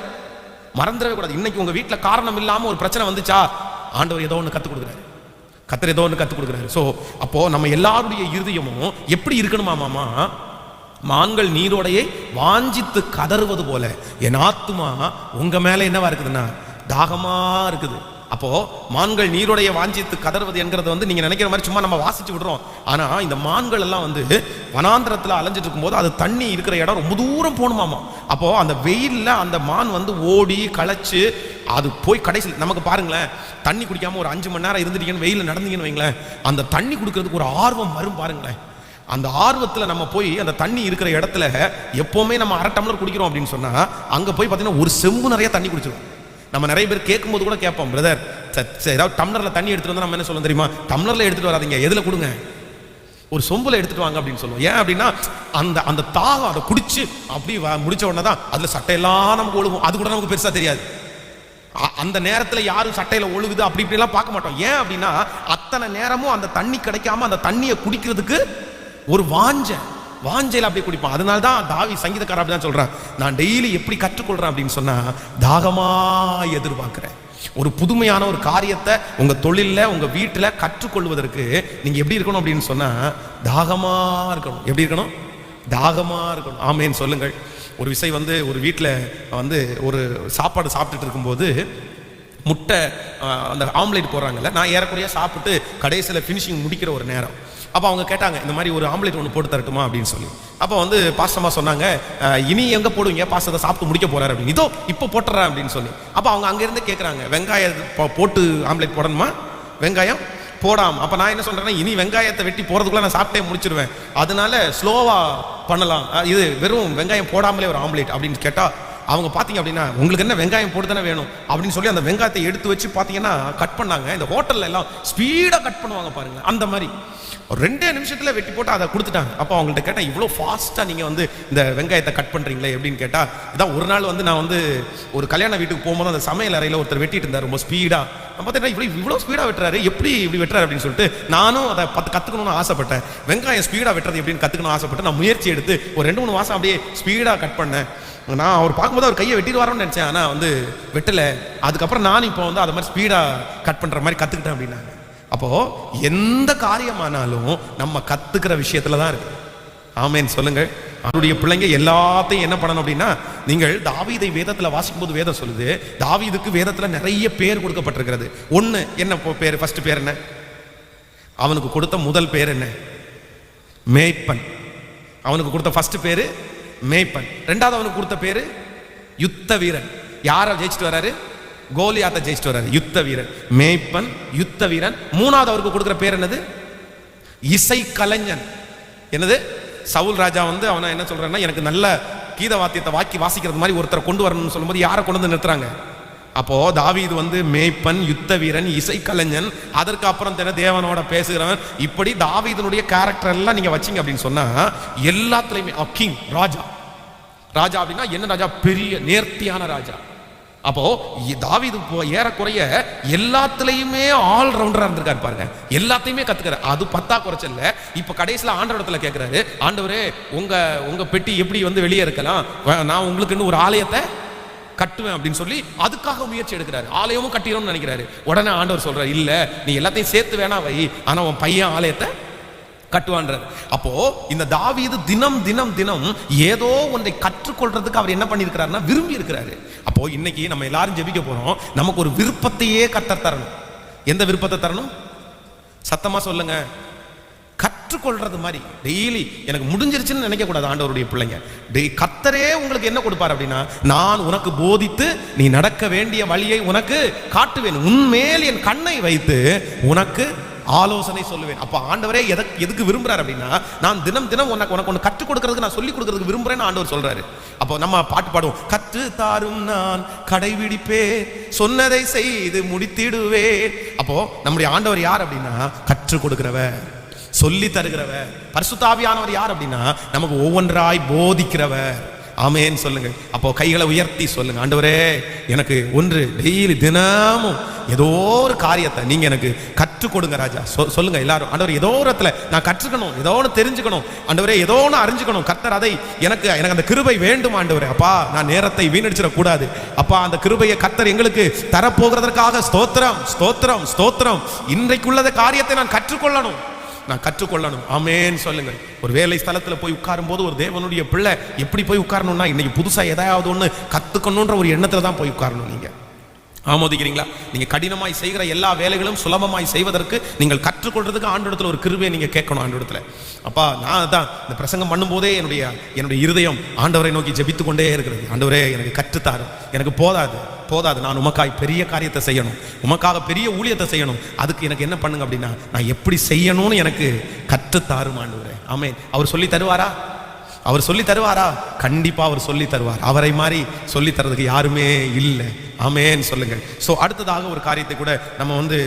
மறந்துடவே கூடாது. இன்னைக்கு உங்க வீட்டுல காரணம் இல்லாம ஒரு பிரச்சனை வந்துச்சா, ஆண்டவர் ஏதோ ஒன்று கற்றுக் கொடுக்குறாரு, கர்த்தர் ஏதோ ஒன்று கற்றுக் கொடுக்குறாரு. ஸோ அப்போ நம்ம எல்லாருடைய இருதயமும் எப்படி இருக்கணுமா மாமா, மான்கள் நீரோடையை வாஞ்சித்து கதறுவது போல என் ஆத்துமா உங்க மேல என்னவா இருக்குதுன்னா தாகமா இருக்குது. அப்போ மான்கள் நீரோடைய வாஞ்சித்து கதறுவது என்கிறது வந்து நீங்க நினைக்கிற மாதிரி சும்மா நம்ம வாசிச்சு விடுறோம். ஆனா இந்த மான்கள் எல்லாம் வந்து வனாந்திரத்துல அலைஞ்சிட்டு இருக்கும்போது அது தண்ணி இருக்கிற இடம் ரொம்ப தூரம் போகணுமாமா. அப்போ அந்த வெயில்ல அந்த மான் வந்து ஓடி களைச்சு அது போய் கடைசியில் நமக்கு பாருங்களேன், தண்ணி குடிக்காம ஒரு 5 மணி நேரம் இருந்துட்டீங்கன்னு வெயில நடந்தீங்கன்னு வைங்களேன், அந்த தண்ணி குடிக்கிறதுக்கு ஒரு ஆர்வம் வரும் பாருங்களேன். அந்த ஆர்வத்தில் நம்ம போய் அந்த தண்ணி இருக்கிற இடத்துல எப்போவுமே நம்ம 1/2 டம்ளர் குடிக்கிறோம் அப்படின்னு சொன்னா அங்கே போய் பார்த்தீங்கன்னா ஒரு செம்பு நிறைய தண்ணி குடிச்சிடும். நம்ம நிறைய பேர் கேட்கும்போது கூட கேட்போம், பிரதர் ஏதாவது டம்ளரில் தண்ணி எடுத்துட்டு வந்தால் நம்ம என்ன சொல்லுவோம் தெரியுமா, டம்ளரில் எடுத்துட்டு வராதிங்க, எதில் கொடுங்க, ஒரு சொம்புல எடுத்துட்டு வாங்க அப்படின்னு சொல்லுவோம். ஏன் அப்படின்னா அந்த தாகம் அதை குடிச்சு அப்படி முடிச்ச உடனே தான் அதில் சட்டையெல்லாம் நமக்கு ஒழுகும். அது கூட நமக்கு பெருசாக தெரியாது. அந்த நேரத்தில் யாரும் சட்டையில ஒழுகுது அப்படி இப்படிலாம் பார்க்க மாட்டோம். ஏன் அப்படின்னா அத்தனை நேரமும் அந்த தண்ணி கிடைக்காம அந்த தண்ணியை குடிக்கிறதுக்கு ஒரு வாஞ்சையில் அப்படியே குடிப்பான். அதனால தான் தாவி சங்கீதக்காரர் அப்படிதான் சொல்றான், நான் டெய்லி எப்படி கற்றுக்கொள்றேன் அப்படின்னு சொன்னா தாகமா எதிர்பார்க்கிறேன். ஒரு புதுமையான ஒரு காரியத்தை உங்க தொழில்ல உங்க வீட்டுல கற்றுக்கொள்வதற்கு நீங்க எப்படி இருக்கணும் அப்படின்னு சொன்னா தாகமா இருக்கணும். எப்படி இருக்கணும்? தாகமா இருக்கணும். ஆமேன்னு சொல்லுங்கள். ஒரு விஷயம் வந்து ஒரு வீட்டில் வந்து ஒரு சாப்பாடு சாப்பிட்டுட்டு இருக்கும்போது முட்டை அந்த ஆம்லேட் போடுறாங்கல்ல, நான் ஏறக்குறைய சாப்பிட்டு கடைசியில் ஃபினிஷிங் முடிக்கிற ஒரு நேரம். அப்போ அவங்க கேட்டாங்க, இந்த மாதிரி ஒரு ஆம்லேட் ஒன்று போட்டு தரட்டுமா அப்படின்னு சொல்லி. அப்போ வந்து பாஸ்டமா சொன்னாங்க, இனி எங்கே போடுவீங்க, பாஸ்டரை சாப்பிட்டு முடிக்க போறாரு அப்படின்னு. இதோ இப்போ போட்டுறேன் அப்படின்னு சொல்லி. அப்போ அவங்க அங்கேருந்து கேட்குறாங்க, வெங்காயம் போட்டு ஆம்லேட் போடணுமா, வெங்காயம் போடாம. அப்போ நான் என்ன சொல்றேன்னா, இனி வெங்காயத்தை வெட்டி போறதுக்குள்ள நான் சாப்பிட்டே முடிச்சிருவேன், அதனால ஸ்லோவா பண்ணலாம், இது வெறும் வெங்காயம் போடாமலே ஒரு ஆம்லேட் அப்படின்னு கேட்டா அவங்க பார்த்தீங்க அப்படின்னா உங்களுக்கு என்ன வெங்காயம் போட்டு தானே வேணும் அப்படின்னு சொல்லி அந்த வெங்காயத்தை எடுத்து வச்சு பார்த்தீங்கன்னா கட் பண்ணாங்க. இந்த ஹோட்டல்ல எல்லாம் ஸ்பீடாக கட் பண்ணுவாங்க பாருங்க, அந்த மாதிரி 2 நிமிஷத்தில் வெட்டி போட்டு அதை கொடுத்துட்டாங்க. அப்போ அவங்கள்ட்ட கேட்டேன், இவ்வளோ ஃபாஸ்ட்டாக நீங்கள் வந்து இந்த வெங்காயத்தை கட் பண்ணுறீங்களே எப்படின்னு கேட்டால், இதான் ஒரு நாள் வந்து நான் வந்து ஒரு கல்யாண வீட்டுக்கு போகும்போது அந்த சமையல் அறையில் ஒருத்தர் வெட்டிட்டு இருந்தார் ரொம்ப ஸ்பீடாக. நான் பார்த்தீங்கன்னா இவ்வளோ ஸ்பீடாக வெட்டுறாரு, எப்படி இப்படி வெட்டுறாரு அப்படின்னு சொல்லிட்டு நானும் அதை கற்றுக்கணும்னு ஆசைப்பட்டேன். வெங்காயம் ஸ்பீடாக வெட்டுறது எப்படின்னு கற்றுக்கணும்னு ஆசைப்பட்டு நான் முயற்சி எடுத்து ஒரு 2-3 மாதம் அப்படியே ஸ்பீடாக கட் பண்ணேன். நான் அவர் பார்க்கும்போது அவர் கையை வெட்டிடுவாரோன்னு நினச்சேன், ஆனால் வந்து வெட்டலை. அதுக்கப்புறம் நான் இப்போ வந்து அதை மாதிரி ஸ்பீடாக கட் பண்ணுற மாதிரி கற்றுக்கிட்டேன் அப்படின்னாங்க. அப்போ எந்த காரியமானாலும் நம்ம கத்துக்கிற விஷயத்துல தான் இருக்கு. ஆமென் சொல்லுங்க. அவருடைய பிள்ளைங்க எல்லாத்தையும் என்ன பண்ணணும் அப்படின்னா, நீங்கள் தாவீதை வேதத்துல வாசிக்கும் போது வேதம் சொல்லுது, தாவீதுக்கு வேதத்துல நிறைய பேர் கொடுக்கப்பட்டிருக்கிறது. ஒண்ணு என்ன பேர்? ஃபர்ஸ்ட் பேர் என்ன? அவனுக்கு கொடுத்த முதல் பேர் என்ன? மேய்ப்பன். அவனுக்கு கொடுத்த ஃபர்ஸ்ட் பேரு மேய்ப்பன். ரெண்டாவது அவனுக்கு கொடுத்த பேரு யுத்த வீரன். யாரை ஜெயிச்சுட்டு வராரு? கோலியாத்தை ஜெயிச்சுட்டு வராரு. யுத்த வீரன், மேய்ப்பன், யுத்த வீரன். மூணாவது அவருக்கு கொடுக்குற பேர் என்னது? இசை கலைஞன். என்னது? சவுல் ராஜா வந்து அவனை என்ன சொல்றான்னா, எனக்கு நல்ல கீத வாத்தியத்தை வாசிக்கிறது மாதிரி ஒருத்தரை கொண்டு வரணும்னு சொல்லும்போது யாரை கொண்டு வந்து நிறுத்துறாங்க? அப்போ தாவீது வந்து மேய்ப்பன், யுத்த வீரன், இசை கலைஞன், அதற்கு அப்புறம் தானே தேவனோட பேசுகிறவன். இப்படி தாவீதனுடைய கேரக்டர் எல்லாம் நீங்க வச்சிங்க அப்படின்னு சொன்னா எல்லாத்துலயுமே கிங், ராஜா. ராஜா அப்படின்னா என்ன ராஜா? பெரிய நேர்த்தியான ராஜா. அப்போ தாவீது ஏறக்குறைய எல்லாத்துலயுமே ஆல் ரவுண்டரா இருந்திருக்காரு பாருங்க, எல்லாத்தையுமே கத்துக்கிறார். அது 10 குறைச்சல்ல. இப்ப கடைசியில ஆண்டவரிடத்துல கேட்கிறாரு, ஆண்டவரே உங்க பெட்டி எப்படி வந்து வெளியே இருக்கலாம், நான் உங்களுக்கு ஒரு ஆலயத்தை கட்டுவேன் அப்படின்னு சொல்லி அதுக்காக முயற்சி எடுக்கிறாரு. ஆலயமும் கட்டிடணும்னு நினைக்கிறாரு. உடனே ஆண்டவர் சொல்றாரு, இல்ல நீ எல்லாத்தையும் சேர்த்து வேணா வை, ஆனா உன் பையன் ஆலயத்தை கட்டுவான்றார். அப்போ இந்த தாவீது தினம் தினம் தினம் ஏதோ ஒன்றை கற்றுக்கொள்றதுக்கு அவர் என்ன பண்ணியிருக்கிறாருன்னா விரும்பி இருக்கிறாரு. அப்போ இன்னைக்கு நம்ம எல்லாரும் ஜெபிக்க போறோம், நமக்கு ஒரு விருப்பத்தையே கர்த்தர் தரணும். எந்த விருப்பத்தை தரணும்? சத்தமா சொல்லுங்க. கற்றுக்கொள்றது மாதிரி டெய்லி எனக்கு முடிஞ்சிருச்சுன்னு நினைக்க கூடாது. ஆண்டவருடைய பிள்ளைங்க, கர்த்தரே உங்களுக்கு என்ன கொடுப்பார் அப்படின்னா, நான் உனக்கு போதித்து நீ நடக்க வேண்டிய வழியை உனக்கு காட்டுவேன், உன்மேல் என் கண்ணை வைத்து உனக்கு ஆலோசனை சொல்லுவேன். அப்ப ஆண்டவரே எதுக்கு விரும்புறாரு அப்படின்னா, நான் தினம் தினம் உனக்கு ஒன்று கற்றுக் கொடுக்கறதுக்கு, நான் சொல்லி கொடுக்கறதுக்கு விரும்புறேன்னு ஆண்டவர் சொல்றாரு. அப்போ நம்ம பாட்டு பாடுவோம், கற்று தாரும் நான் கடைபிடிப்பேன், சொன்னதை செய்து முடித்திடுவேன். அப்போ நம்முடைய ஆண்டவர் யார் அப்படின்னா, கற்றுக் கொடுக்கிறவர், சொல்லி தருகிறவர். பரிசுத்த ஆவியானவர் யார் அப்படின்னா, நமக்கு ஒவ்வொன்றாய் போதிக்கிறவர். ஆமென் சொல்லுங்க. அப்போ கைகளை உயர்த்தி சொல்லுங்க, ஆண்டவரே எனக்கு ஒன்று டெய்லி தினமும் ஏதோ ஒரு காரியத்தை நீங்க எனக்கு கற்றுக் கொடுங்க ராஜா. சொல்லுங்க எல்லாரும், ஆண்டவர் ஏதோ ஒரு இடத்துல நான் கற்றுக்கணும், ஏதோ ஒன்று தெரிஞ்சுக்கணும், ஆண்டவரே ஏதோ ஒன்று அறிஞ்சுக்கணும். கர்த்தர் அதை எனக்கு அந்த கிருபை வேண்டும் ஆண்டவரே. அப்பா நான் நேரத்தை வீணடிச்சிடக் கூடாது. அப்பா அந்த கிருபையை கர்த்தர் எங்களுக்கு தரப்போகிறதற்காக ஸ்தோத்திரம் ஸ்தோத்திரம் ஸ்தோத்திரம். இன்றைக்குள்ளத காரியத்தை நான் கற்றுக்கொள்ளணும், நான் கற்றுக்கொள்ளணும். ஆமென் சொல்லுங்க. ஒரு வேலை ஸ்தலத்தில் போய் உட்காரும் போது ஒரு தேவனுடைய பிள்ளை எப்படி போய் உட்காரணும்னா, இன்னைக்கு புதுசா ஏதாவது ஒன்று கத்துக்கணுன்ற ஒரு எண்ணத்துல தான் போய் உட்காரணும். நீங்க ஆமோதிக்கிறீங்களா? நீங்க கடினமாய் செய்கிற எல்லா வேலைகளும் சுலபமாய் செய்வதற்கு நீங்கள் கற்றுக்கொள்றதுக்கு ஆண்டவரிடத்துல ஒரு கிருபையை நீங்க கேட்கணும். ஆண்டவரிடத்துல, அப்பா நான் தான் இந்த பிரசங்கம் பண்ணும்போதே என்னுடைய இருதயம் ஆண்டவரை நோக்கி ஜெபித்து கொண்டே இருக்கிறது. ஆண்டவரே எனக்கு கற்றுத்தாரும், எனக்கு போதாது, நான் உமக்காய் பெரிய காரியத்தை செய்யணும், உமக்காக பெரிய ஊழியத்தை செய்யணும். அதுக்கு எனக்கு என்ன பண்ணுங்க அப்படின்னா, நான் எப்படி செய்யணும்னு எனக்கு கற்றுத்தாரும் ஆண்டவரே. ஆமென். அவர் சொல்லி தருவாரா? அவர் சொல்லி தருவாரா? கண்டிப்பா அவர் சொல்லி தருவார். அவரை மாதிரி சொல்லி தரதுக்கு யாருமே இல்லை. ஆமென் சொல்லுங்க. சோ அடுத்ததாக ஒரு காரியத்தை கூட நம்ம வந்து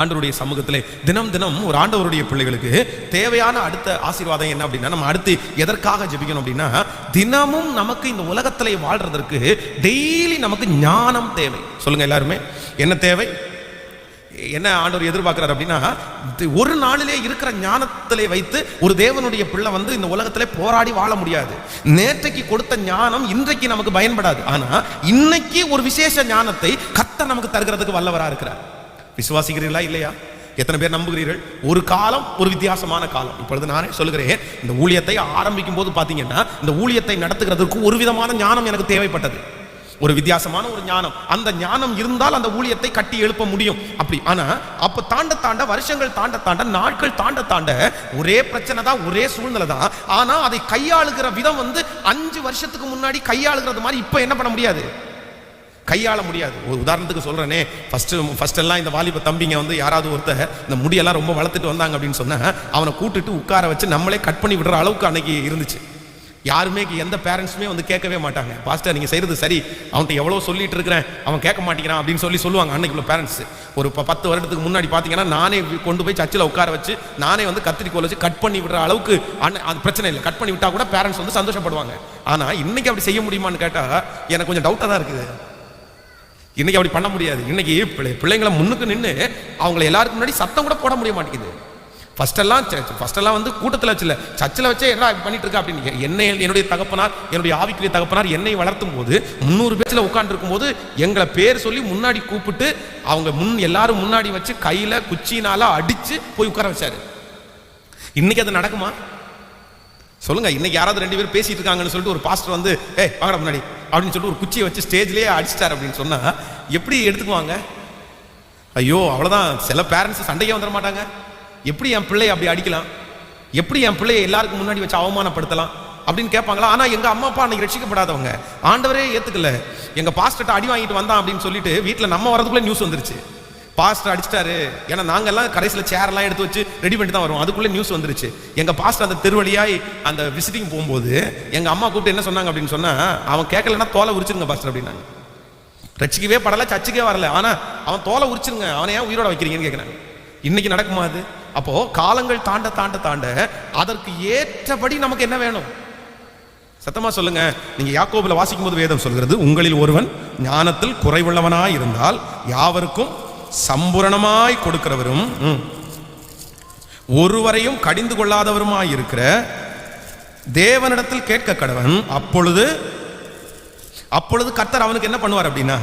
ஆண்டவருடைய சமூகத்திலே தினம் தினம் ஒரு ஆண்டவருடைய பிள்ளைகளுக்கு தேவையான அடுத்த ஆசீர்வாதம் என்ன அப்படின்னா, நம்ம அடுத்து எதற்காக ஜெபிக்கணும் அப்படின்னா, தினமும் நமக்கு இந்த உலகத்திலே வாழ்றதற்கு டெய்லி நமக்கு ஞானம் தேவை. சொல்லுங்க எல்லாருமே, என்ன தேவை? என்ன ஆண்டவர் எதிர்பார்க்கிறார் அப்படின்னா, ஒரு நாளிலே இருக்கிற ஞானத்திலே வைத்து ஒரு தேவனுடைய பிள்ளை வந்து இந்த உலகத்திலே போராடி வாழ முடியாது. நேற்றைக்கு கொடுத்த ஞானம் இன்றைக்கு நமக்கு பயன்படாது. ஆனா இன்னைக்கு ஒரு விசேஷ ஞானத்தை கர்த்தர் நமக்கு தருகிறதுக்கு வல்லவரா இருக்கிறார். விசுவாசிக்கிறீர்களா இல்லையா? எத்தனை பேர் நம்புகிறீர்கள்? ஒரு காலம், ஒரு வித்தியாசமான காலம். இப்பொழுது நானே சொல்லுகிறேன், இந்த ஊழியத்தை ஆரம்பிக்கும் போது பாத்தீங்கன்னா, இந்த ஊழியத்தை நடத்துகிறதுக்கு ஒரு விதமான ஞானம் எனக்கு தேவைப்பட்டது, ஒரு வித்தியாசமான ஒரு ஞானம். அந்த ஞானம் இருந்தால் அந்த ஊழியத்தை கட்டி எழுப்ப முடியும். அப்படி ஆனா அப்ப தாண்ட வருஷங்கள் தாண்ட நாட்கள் தாண்ட ஒரே பிரச்சனை தான், ஒரே சூழ்நிலை தான். ஆனா அதை கையாளுகிற விதம் வந்து 5 வருஷத்துக்கு முன்னாடி கையாளுகிறது மாதிரி இப்ப என்ன பண்ண முடியாது, கையாள முடியாது. ஒரு உதாரணத்துக்கு சொல்றேனே, ஃபர்ஸ்ட் எல்லாம் இந்த வாலிப தம்பிங்க வந்து யாராவது ஒருத்தர் இந்த முடியெல்லாம் ரொம்ப வளர்த்துட்டு வந்தாங்க அப்படின்னு சொன்னா, அவனை கூட்டுட்டு உட்கார வச்சு நம்மளே கட் பண்ணி விடுற அளவுக்கு அன்னைக்கு இருந்துச்சு. யாருமே எந்த பேரண்ட்ஸுமே வந்து கேட்கவே மாட்டாங்க, பாஸ்டர் நீங்கள் செய்கிறது சரி, அவன்கிட்ட எவ்வளோ சொல்லிட்டு இருக்கிறேன், அவன் கேட்க மாட்டேங்கிறான் அப்படின்னு சொல்லுவாங்க. அன்னைக்கு உள்ள பேரண்ட்ஸ் ஒரு 10 வருடத்துக்கு முன்னாடி பார்த்தீங்கன்னா நானே கொண்டு போய் சர்ச்சில் உட்கார வச்சு நானே வந்து கத்திரிக்கோல் வச்சு கட் பண்ணி விடுற அளவுக்கு அது பிரச்சனை இல்லை, கட் பண்ணி விட்டா கூட பேரண்ட்ஸ் வந்து சந்தோஷப்படுவாங்க. ஆனால் இன்னைக்கு அப்படி செய்ய முடியுமான்னு கேட்டால் எனக்கு கொஞ்சம் டவுட்டாக தான் இருக்குது. இன்னைக்கு அப்படி பண்ண முடியாது. இன்னைக்கு பிள்ளைங்களை முன்னுக்கு நின்று அவங்களை எல்லாருக்கும் முன்னாடி சத்தம் கூட போட முடிய மாட்டேங்குது. ஃபர்ஸ்டெல்லாம் வந்து கூட்டத்தில் வச்சுல சர்ச்சில் வச்சே என்ன பண்ணிட்டு இருக்கா அப்படின்னு என்னுடைய தகப்பனார், என்னுடைய ஆவிக்குரிய தகப்பனார் என்னை வளர்த்தும் போது 300 பேச்சில் உட்காந்துருக்கும் போது எங்களை பேர் சொல்லி முன்னாடி கூப்பிட்டு அவங்க எல்லாரும் முன்னாடி வச்சு கையில குச்சினால அடிச்சு போய் உட்கார வச்சாரு. இன்னைக்கு அது நடக்குமா சொல்லுங்க? இன்னைக்கு யாராவது 2 பேர் பேசிட்டு இருக்காங்கன்னு சொல்லிட்டு ஒரு பாஸ்டர் வந்து வாங்கடா முன்னாடி அப்படின்னு சொல்லிட்டு ஒரு குச்சியை வச்சு ஸ்டேஜ்லயே அடிச்சிட்டார் அப்படின்னு சொன்னா எப்படி எடுத்துக்குவாங்க? ஐயோ அவ்வளவுதான். சில பேரண்ட்ஸ் சண்டையே வந்துட மாட்டாங்க. எப்படி என் பிள்ளையை அப்படி அடிக்கலாம், எப்படி என் பிள்ளையை எல்லாருக்கும் முன்னாடி வச்சு அவமானப்படுத்தலாம் அப்படின்னு கேட்பாங்களா? ஆனா எங்க அம்மா அப்பா அன்னைக்கு ரட்சிக்கப்படாதவங்க, ஆண்டவரே ஏத்துக்கல, எங்க பாஸ்டர்ட்ட அடி வாங்கிட்டு வந்தான் அப்படின்னு சொல்லிட்டு வீட்டுல நம்ம வரதுக்குள்ள நியூஸ் வந்துருச்சு, பாஸ்டர் அடிச்சிட்டாரு. ஏன்னா நாங்க எல்லாம் கடைசியில் சேரெல்லாம் எடுத்து வச்சு ரெடி பண்ணிட்டு தான் வருவோம். அதுக்குள்ள நியூஸ் வந்துருச்சு. எங்க பாஸ்டர் அந்த திருவழியாய் அந்த விசிட்டிங் போகும்போது எங்க அம்மா கூப்பிட்டு என்ன சொன்னாங்க அப்படின்னு சொன்னா, அவன் கேட்கலன்னா தோலை உரிச்சிருங்க பாஸ்டர் அப்படின்னாங்க. ரட்சிக்கவே படல, சர்ச்சுக்கே வரல, ஆனா அவன் தோலை உரிச்சிருங்க, அவனை ஏன் உயிரோட வைக்கிறீங்கன்னு கேட்கிறாங்க. இன்னைக்கு நடக்குமா அது? அப்போ காலங்கள் தாண்ட தாண்ட தாண்ட அதற்கு ஏற்றபடி நமக்கு என்ன வேணும்? சத்தமா சொல்லுங்க. நீங்க யாக்கோபுல வாசிக்கும் போது வேதம் சொல்கிறது, உங்களில் ஒருவன் ஞானத்தில் குறைவுள்ளவனாய் இருந்தால் யாவருக்கும் சம்பூரணமாய் கொடுக்கிறவரும் ஒருவரையும் கடிந்து கொள்ளாதவருமாய் இருக்கிற தேவனிடத்தில் கேட்க கடவன், அப்பொழுது கர்த்தர் அவனுக்கு என்ன பண்ணுவார் அப்படின்னா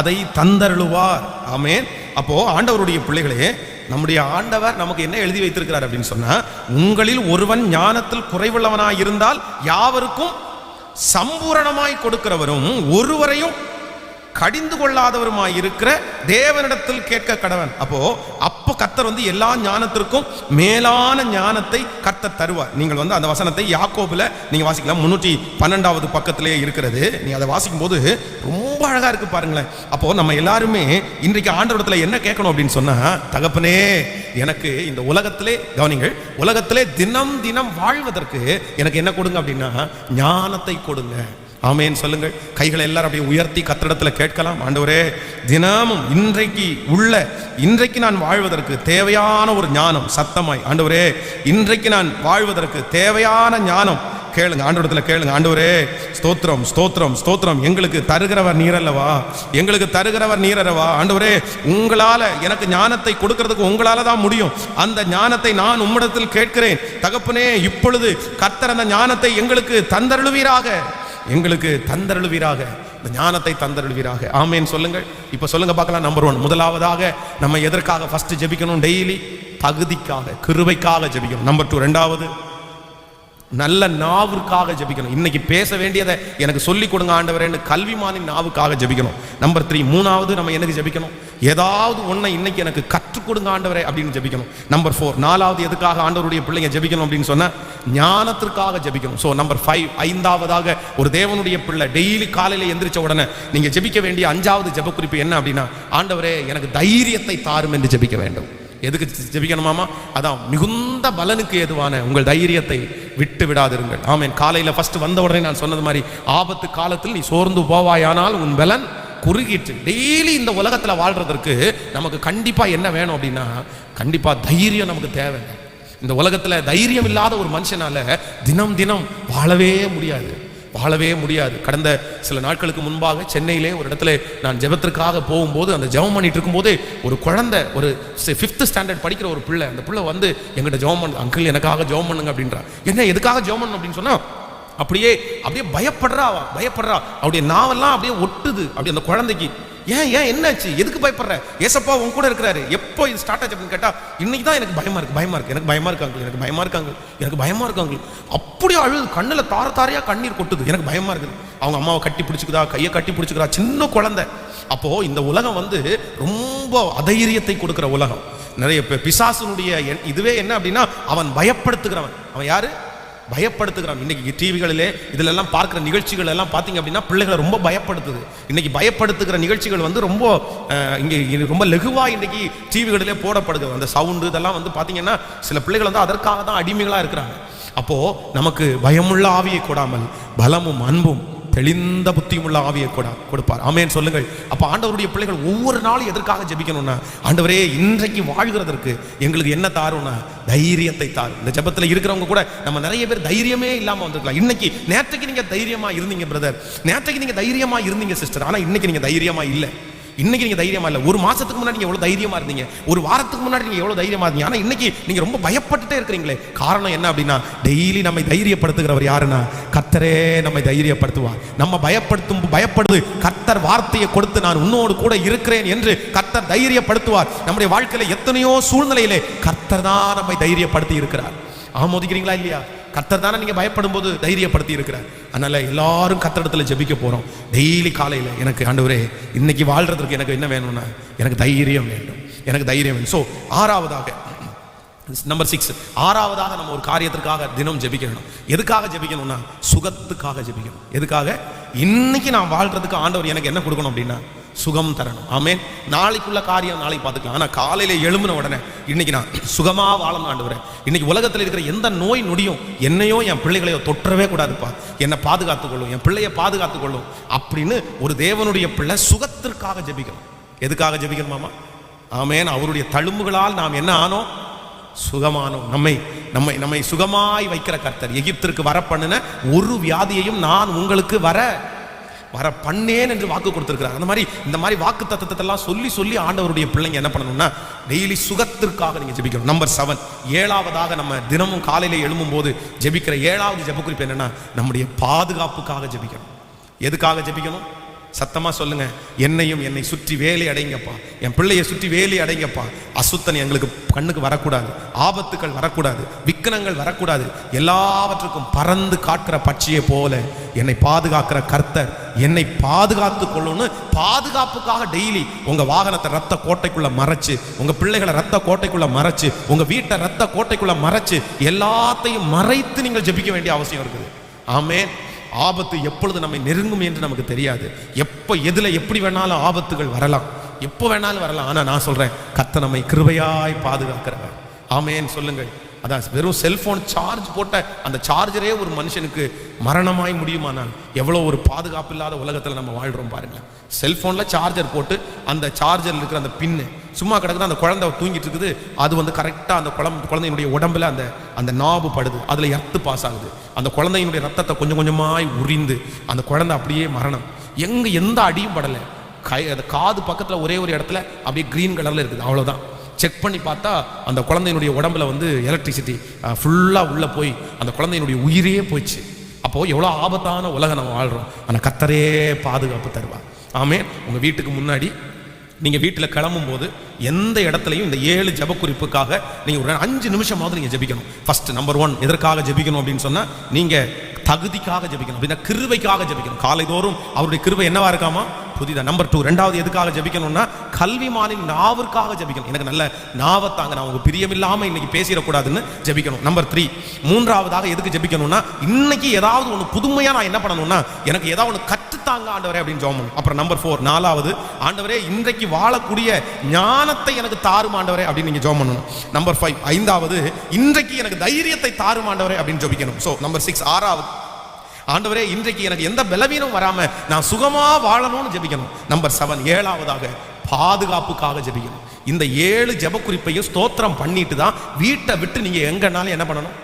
அதை தந்தருளுவார். ஆமென். அப்போ ஆண்டவருடைய பிள்ளைகளே, நம்முடைய ஆண்டவர் நமக்கு என்ன எழுதி வைத்திருக்கிறார் அப்படின்னு சொன்னா, உங்களில் ஒருவன் ஞானத்தில் குறைவுள்ளவனாய் இருந்தால் யாவருக்கும் சம்பூரணமாய் கொடுக்கிறவரும் ஒருவரையும் கடிந்து கொள்ளாதவருமாய் இருக்கிற தேவனிடத்தில் கேட்க கடவன். அப்போ கர்த்தர் வந்து எல்லா ஞானத்திற்கும் மேலான ஞானத்தை கர்த்தர் தருவார். நீங்கள் வந்து அந்த வசனத்தை யாக்கோபுல நீங்க வாசிக்கலாம், 312வது பக்கத்திலே இருக்கிறது. நீங்க அதை வாசிக்கும் போது ரொம்ப அழகா இருக்கு பாருங்களேன். அப்போ நம்ம எல்லாருமே இன்றைக்கு ஆண்டவரிடத்துல என்ன கேட்கணும் அப்படின்னு சொன்னா, தகப்பனே எனக்கு இந்த உலகத்திலே கவனிங்கள், உலகத்திலே தினம் தினம் வாழ்வதற்கு எனக்கு என்ன கொடுங்க அப்படின்னா ஞானத்தை கொடுங்க. ஆமென் சொல்லுங்கள். கைகளை எல்லாரும் அப்படியே உயர்த்தி கர்த்தரிடத்துல கேட்கலாம். ஆண்டவரே தினமும் இன்றைக்கு நான் வாழ்வதற்கு தேவையான ஒரு ஞானம், சத்தமாய் ஆண்டவரே இன்றைக்கு நான் வாழ்வதற்கு தேவையான ஞானம் கேளுங்க, ஆண்டவரிடத்துல கேளுங்க. ஆண்டவரே ஸ்தோத்திரம் ஸ்தோத்திரம் ஸ்தோத்திரம், எங்களுக்கு தருகிறவர் நீரல்லவா, எங்களுக்கு தருகிறவர் நீரல்லவா. ஆண்டவரே உங்களால எனக்கு ஞானத்தை கொடுக்கிறதுக்கு உங்களால தான் முடியும். அந்த ஞானத்தை நான் உம்மிடத்தில் கேட்கிறேன் தகப்பனே. இப்பொழுது கர்த்தர் அந்த ஞானத்தை எங்களுக்கு தந்தருளுவீராக, எங்களுக்கு தந்தருளுவீராக, இந்த ஞானத்தை தந்தருளுவீராக. ஆமென் சொல்லுங்கள். இப்ப சொல்லுங்க பார்க்கலாம். நம்பர் 1, முதலாவதாக நம்ம எதற்காக ஃபர்ஸ்ட் ஜெபிக்கணும்? டெய்லி தகுதிக்காக, கிருபைக்காக ஜெபிக்கணும். நம்பர் 2, ரெண்டாவது நல்ல நாவுக்காக ஜெபிக்கணும். இன்னைக்கு பேச வேண்டியதை எனக்கு சொல்லி கொடுங்க ஆண்டவரேன்னு கல்விமானின் நாவுக்காக ஜெபிக்கணும். நம்பர் 3, மூணாவது நம்ம எனக்கு ஜெபிக்கணும், ஏதாவது ஒன்றை இன்னைக்கு எனக்கு கற்றுக் கொடுங்க ஆண்டவரே அப்படின்னு ஜெபிக்கணும். நம்பர் 4, நாலாவது எதுக்காக ஆண்டவருடைய பிள்ளைங்க ஜெபிக்கணும் அப்படின்னு சொன்னா ஞானத்திற்காக ஜெபிக்கணும். ஸோ நம்பர் 5, ஐந்தாவதாக ஒரு தேவனுடைய பிள்ளை டெய்லி காலையில் எந்திரிச்ச உடனே நீங்க ஜெபிக்க வேண்டிய 5வது ஜெப குறிப்பு என்ன அப்படின்னா, ஆண்டவரே எனக்கு தைரியத்தை தாரும் என்று ஜெபிக்க வேண்டும். எதுக்கு ஜெபிக்கணுமாமா? அதான் மிகுந்த பலனுக்கு ஏதுவான உங்கள் தைரியத்தை விட்டு விடாதிருங்கள். ஆமென். காலையில ஃபர்ஸ்ட் வந்த உடனே நான் சொன்னது மாதிரி, ஆபத்து காலத்தில் நீ சோர்ந்து போவாயானால் உன் பலன் குறுகிட்டு. டெய்லி இந்த உலகத்துல வாழ்றதற்கு நமக்கு கண்டிப்பா என்ன வேணும் அப்படின்னா, கண்டிப்பா தைரியம் நமக்கு தேவை. இந்த உலகத்துல தைரியம் இல்லாத ஒரு மனுஷனால தினம் தினம் வாழவே முடியாது. கடந்த சில நாட்களுக்கு முன்பாக சென்னையிலே ஒரு இடத்துல நான் ஜெபத்திற்காக போகும்போது, அந்த ஜெபம் பண்ணிட்டு இருக்கும்போது ஒரு குழந்தை, ஒரு 5th ஸ்டாண்டர்ட் படிக்கிற ஒரு பிள்ளை, அந்த பிள்ளை வந்து எங்கிட்ட ஜெபம் பண்ணு, அங்கிள் எனக்காக ஜெபம் பண்ணுங்க அப்படின்றா. என்ன எதுக்காக ஜெபம் பண்ணணும் அப்படின்னு சொன்னா, அப்படியே பயப்படுறா. அப்படியே நாவெல்லாம் அப்படியே ஒட்டுது அப்படி அந்த குழந்தைக்கு. ஏன் என்னாச்சு, எதுக்கு பயப்படுற? ஏசப்பா உன் கூட இருக்கிறாரு. எப்போ இது ஸ்டார்ட் ஆச்சு அப்படின்னு கேட்டா, இன்னைக்கு தான் எனக்கு பயமா இருக்கு, எனக்கு பயமா இருக்காங்க. அப்படியே அழுது, கண்ணுல தாரையா கண்ணீர் கொட்டுது, எனக்கு பயமா இருக்குது. அவங்க அம்மாவை கட்டி பிடிச்சுக்குதா, கையை கட்டி பிடிச்சுக்கிறா, சின்ன குழந்தை. அப்போ இந்த உலகம் வந்து ரொம்ப அதைரியத்தை கொடுக்கிற உலகம். நிறைய பிசாசுனுடைய இதுவே என்ன அப்படின்னா, அவன் பயப்படுத்துகிறவன். அவன் யாரு? பயப்படுத்துகிறான். இன்னைக்கு டிவிகளிலே இதுல எல்லாம் பார்க்கிற நிகழ்ச்சிகள் எல்லாம் பார்த்தீங்க அப்படின்னா பிள்ளைகளை ரொம்ப பயப்படுத்துது. இன்னைக்கு பயப்படுத்துகிற நிகழ்ச்சிகள் வந்து ரொம்ப இங்கே ரொம்ப லகுவா இன்னைக்கு டிவிகளிலே போடப்படுது. அந்த சவுண்டு இதெல்லாம் வந்து பார்த்தீங்கன்னா சில பிள்ளைகள் வந்து அதற்காக தான் அடிமைகளாக இருக்கிறாங்க. அப்போ நமக்கு பயமுள்ள ஆவியை கொடாமல் பலமும் அன்பும் தெளிந்த புத்தியுமுள்ள ஆவியை கொடுப்பார். ஆமென் சொல்லுங்கள். அப்போ ஆண்டவருடைய பிள்ளைகள் ஒவ்வொரு நாளும் எதற்காக ஜெபிக்கணும்னா, ஆண்டவரே இன்றைக்கு வாழ்கிறதற்கு எங்களுக்கு என்ன தாரும்னா தைரியத்தை தாரும். இந்த ஜெபத்தில் இருக்கிறவங்க கூட நம்ம நிறைய பேர் தைரியமே இல்லாமல் வந்திருக்கலாம். இன்னைக்கு நேற்றைக்கு நீங்க தைரியமா இருந்தீங்க பிரதர், நேற்றைக்கு நீங்க தைரியமா இருந்தீங்க சிஸ்டர், ஆனா இன்னைக்கு நீங்க தைரியமா இல்லை. இன்னைக்கு நீங்க தைரியமா இல்லை. ஒரு மாசத்துக்கு முன்னாடி நீங்க எவ்வளவு தைரியமா இருந்தீங்க, ஒரு வாரத்துக்கு முன்னாடி நீங்க எவ்வளவு தைரியமா இருந்தீங்க, ஆனா இன்னைக்கு நீங்க ரொம்ப பயப்பட்டுட்டே இருக்கிறீங்களே. காரணம் என்ன அப்படின்னா, டெய்லி நம்மை தைரியப்படுத்துகிறவர் யாருன்னா கர்த்தரே நம்மை தைரியப்படுத்துவார். நம்ம பயப்படுது கர்த்தர் வார்த்தையை கொடுத்து நான் உன்னோடு கூட இருக்கிறேன் என்று கர்த்தர் தைரியப்படுத்துவார். நம்முடைய வாழ்க்கையில எத்தனையோ சூழ்நிலையிலே கர்த்தர் தான் நம்மை தைரியப்படுத்தி இருக்கிறார். ஆமோதிக்கிறீங்களா இல்லையா? கர்த்தர் தானே நீங்க பயப்படும் போது தைரியப்படுத்தி இருக்கிறார். அதனால எல்லாரும் கர்த்தரிடத்துல ஜெபிக்க போறோம். டெய்லி காலையில எனக்கு ஆண்டவரே இன்னைக்கு வாழ்றதுக்கு எனக்கு என்ன வேணும்னா எனக்கு தைரியம் வேண்டும், எனக்கு தைரியம் வேண்டும். ஸோ ஆறாவதாக நம்பர் 6, ஆறாவதாக நம்ம ஒரு காரியத்திற்காக தினம் ஜெபிக்கணும். எதுக்காக ஜெபிக்கணும்னா சுகத்துக்காக ஜெபிக்கணும். எதுக்காக? இன்னைக்கு நான் வாழ்றதுக்கு ஆண்டவர் எனக்கு என்ன கொடுக்கணும் அப்படின்னா சுகம் தரணும். ஆமென். நாளைக்குள்ள காரியம் நாளைக்கு பார்த்துக்கலாம். ஆனால் காலையில் எழும்பின உடனே இன்னைக்கு நான் சுகமா வாழணும் ஆண்டவரே. இன்னைக்கு உலகத்தில் இருக்கிற எந்த நோய் நொடியும் என்னையோ என் பிள்ளைகளையோ தொற்றவே கூடாதுப்பா, என்னை பாதுகாத்துக்கொள்ளும், என் பிள்ளையை பாதுகாத்துக்கொள்ளும் அப்படின்னு ஒரு தேவனுடைய பிள்ளை சுகத்திற்காக ஜெபிக்கணும். எதுக்காக ஜெபிக்கணுமாமா? ஆமென். அவருடைய தழும்புகளால் நாம் என்ன ஆனோம்? சுகமானோம். நம்மை சுகமாய் வைக்கிற கர்த்தர் எகிப்திற்கு வர பண்ணின ஒரு வியாதியையும் நான் உங்களுக்கு வர பண்ணேன் என்று வாக்கு கொடுத்திருக்கிறார். அந்த மாதிரி இந்த மாதிரி வாக்கு தத்தத்தை எல்லாம் சொல்லி ஆண்டவருடைய பிள்ளைங்க என்ன பண்ணணும்னா டெய்லி சுகத்திற்காக நீங்க ஜெபிக்கணும். நம்பர் 7, ஏழாவதாக நம்ம தினமும் காலையில எழும்பும் போது ஜெபிக்கிற 7வது ஜெப குறிப்பு என்னன்னா நம்முடைய பாதுகாப்புக்காக ஜெபிக்கணும். எதுக்காக ஜெபிக்கணும்? சத்தமா சொல்லுங்க. என்னை சுற்றி வேலி அடைங்கப்பா, என் பிள்ளையை சுற்றி வேலி அடைங்கப்பா. அசுத்தன் எங்களுக்கு கண்ணுக்கு வரக்கூடாது, ஆபத்துக்கள் வரக்கூடாது, விக்கனங்கள் வரக்கூடாது. எல்லாவற்றுக்கும் பறந்து காக்கிற பட்சியை போல என்னை பாதுகாக்கிற கர்த்தர் என்னை பாதுகாத்து கொள்ளணும். பாதுகாப்புக்காக டெய்லி உங்க வாகனத்தை ரத்த கோட்டைக்குள்ள மறைச்சு, உங்க பிள்ளைகளை ரத்த கோட்டைக்குள்ள மறைச்சு, உங்க வீட்டை ரத்த கோட்டைக்குள்ள மறைச்சு, எல்லாத்தையும் மறைத்து நீங்கள் ஜெபிக்க வேண்டிய அவசியம் இருக்குது. ஆமென். ஆபத்து எப்பொழுது நம்மை நெருங்கும் என்று நமக்கு தெரியாது. எப்போ எதுல எப்படி வேணாலும் ஆபத்துகள் வரலாம், எப்போ வேணாலும் வரலாம். ஆனா நான் சொல்றேன், கர்த்தர் நம்மை கிருபையாய் பாதுகாக்கிறவர். ஆமென் சொல்லுங்கள். அதான் வெறும் செல்போன் சார்ஜ் போட்ட அந்த சார்ஜரே ஒரு மனுஷனுக்கு மரணமாய் முடியுமானால் எவ்வளவு ஒரு பாதுகாப்பு இல்லாத உலகத்துல நம்ம வாழ்றோம் பாருங்க. செல்போன்ல சார்ஜர் போட்டு அந்த சார்ஜர்ல இருக்கிற அந்த பின்னு சும்மா கிடக்குது, அந்த குழந்தை தூங்கிட்டு இருக்குது, அது வந்து கரெக்டா அந்த குழந்தையினுடைய உடம்புல அந்த நாபு படுது, அதுல எர்த்து பாஸ் ஆகுது, அந்த குழந்தையினுடைய ரத்தத்தை கொஞ்சம் கொஞ்சமாய் உறிந்து அந்த குழந்தை அப்படியே மரணம். எந்த அடியும் படலை, காது பக்கத்துல ஒரே ஒரு இடத்துல அப்படியே கிரீன் கலர்ல இருக்குது, அவ்வளவுதான். செக் பண்ணி பார்த்தா அந்த குழந்தையினுடைய உடம்புல வந்து எலக்ட்ரிசிட்டி ஃபுல்லாக உள்ளே போய் அந்த குழந்தையினுடைய உயிரே போயிடுச்சு. அப்போது எவ்வளோ ஆபத்தான உலகம் நம்ம வாழ்கிறோம். ஆனால் கர்த்தரே பாதுகாப்பு தருவார். ஆமென். உங்கள் வீட்டுக்கு முன்னாடி நீங்கள் வீட்டில் கிளம்பும் போது எந்த இடத்துலையும் இந்த 7 ஜெப குறிப்புக்காக நீங்கள் ஒரு 5 நிமிஷமாவது நீங்கள் ஜெபிக்கணும். ஃபர்ஸ்ட் நம்பர் 1 எதற்காக ஜெபிக்கணும் அப்படின்னு சொன்னால் நீங்கள் தகுதிக்காக ஜெபிக்கணும், அப்படின்னா கிருபைக்காக ஜெபிக்கணும். காலைதோறும் அவருடைய கிருபை என்னவா இருக்காமா? புதிதா. நம்பர் 2 ரெண்டாவது எதுக்காக ஜெபிக்கணும்னா கல்விமானின் நாவிற்காக ஜெபிக்கணும். எனக்கு நல்ல நாவத்தாங்க, நான் உங்க பிரியமில்லாம இன்னைக்கு பேசிடக்கூடாதுன்னு ஜெபிக்கணும். நம்பர் 3 மூன்றாவதாக எதுக்கு ஜெபிக்கணும்னா இன்னைக்கு ஏதாவது ஒன்று புதுமையா நான் என்ன பண்ணணும்னா எனக்கு ஏதாவது ஒன்று கற்றுத்தாங்க ஆண்டவரே அப்படின்னு ஜெபம் பண்ணணும். அப்புறம் நம்பர் 4 நாலாவது, ஆண்டவரே இன்றைக்கு வாழக்கூடிய ஞானத்தை எனக்கு தாரும் ஆண்டவரே அப்படின்னு நீங்க ஜெபம் பண்ணணும். நம்பர் 5 ஐந்தாவது, இன்றைக்கு எனக்கு தைரியத்தை தாரும் ஆண்டவரே அப்படின்னு ஜெபிக்கணும். ஸோ நம்பர் 6 ஆறாவது, ஆண்டவரே இன்றைக்கு எனக்கு எந்த பலவீனம் வராம நான் சுகமா வாழணும்னு ஜெபிக்கணும். நம்பர் 7 ஏழாவதாக பாதுகாப்புக்காக ஜெபிக்கணும். இந்த 7 ஜெப குறிப்பையும் ஸ்தோத்திரம் பண்ணிட்டு தான் வீட்டை விட்டு நீங்க எங்கனாலும் என்ன பண்ணணும்?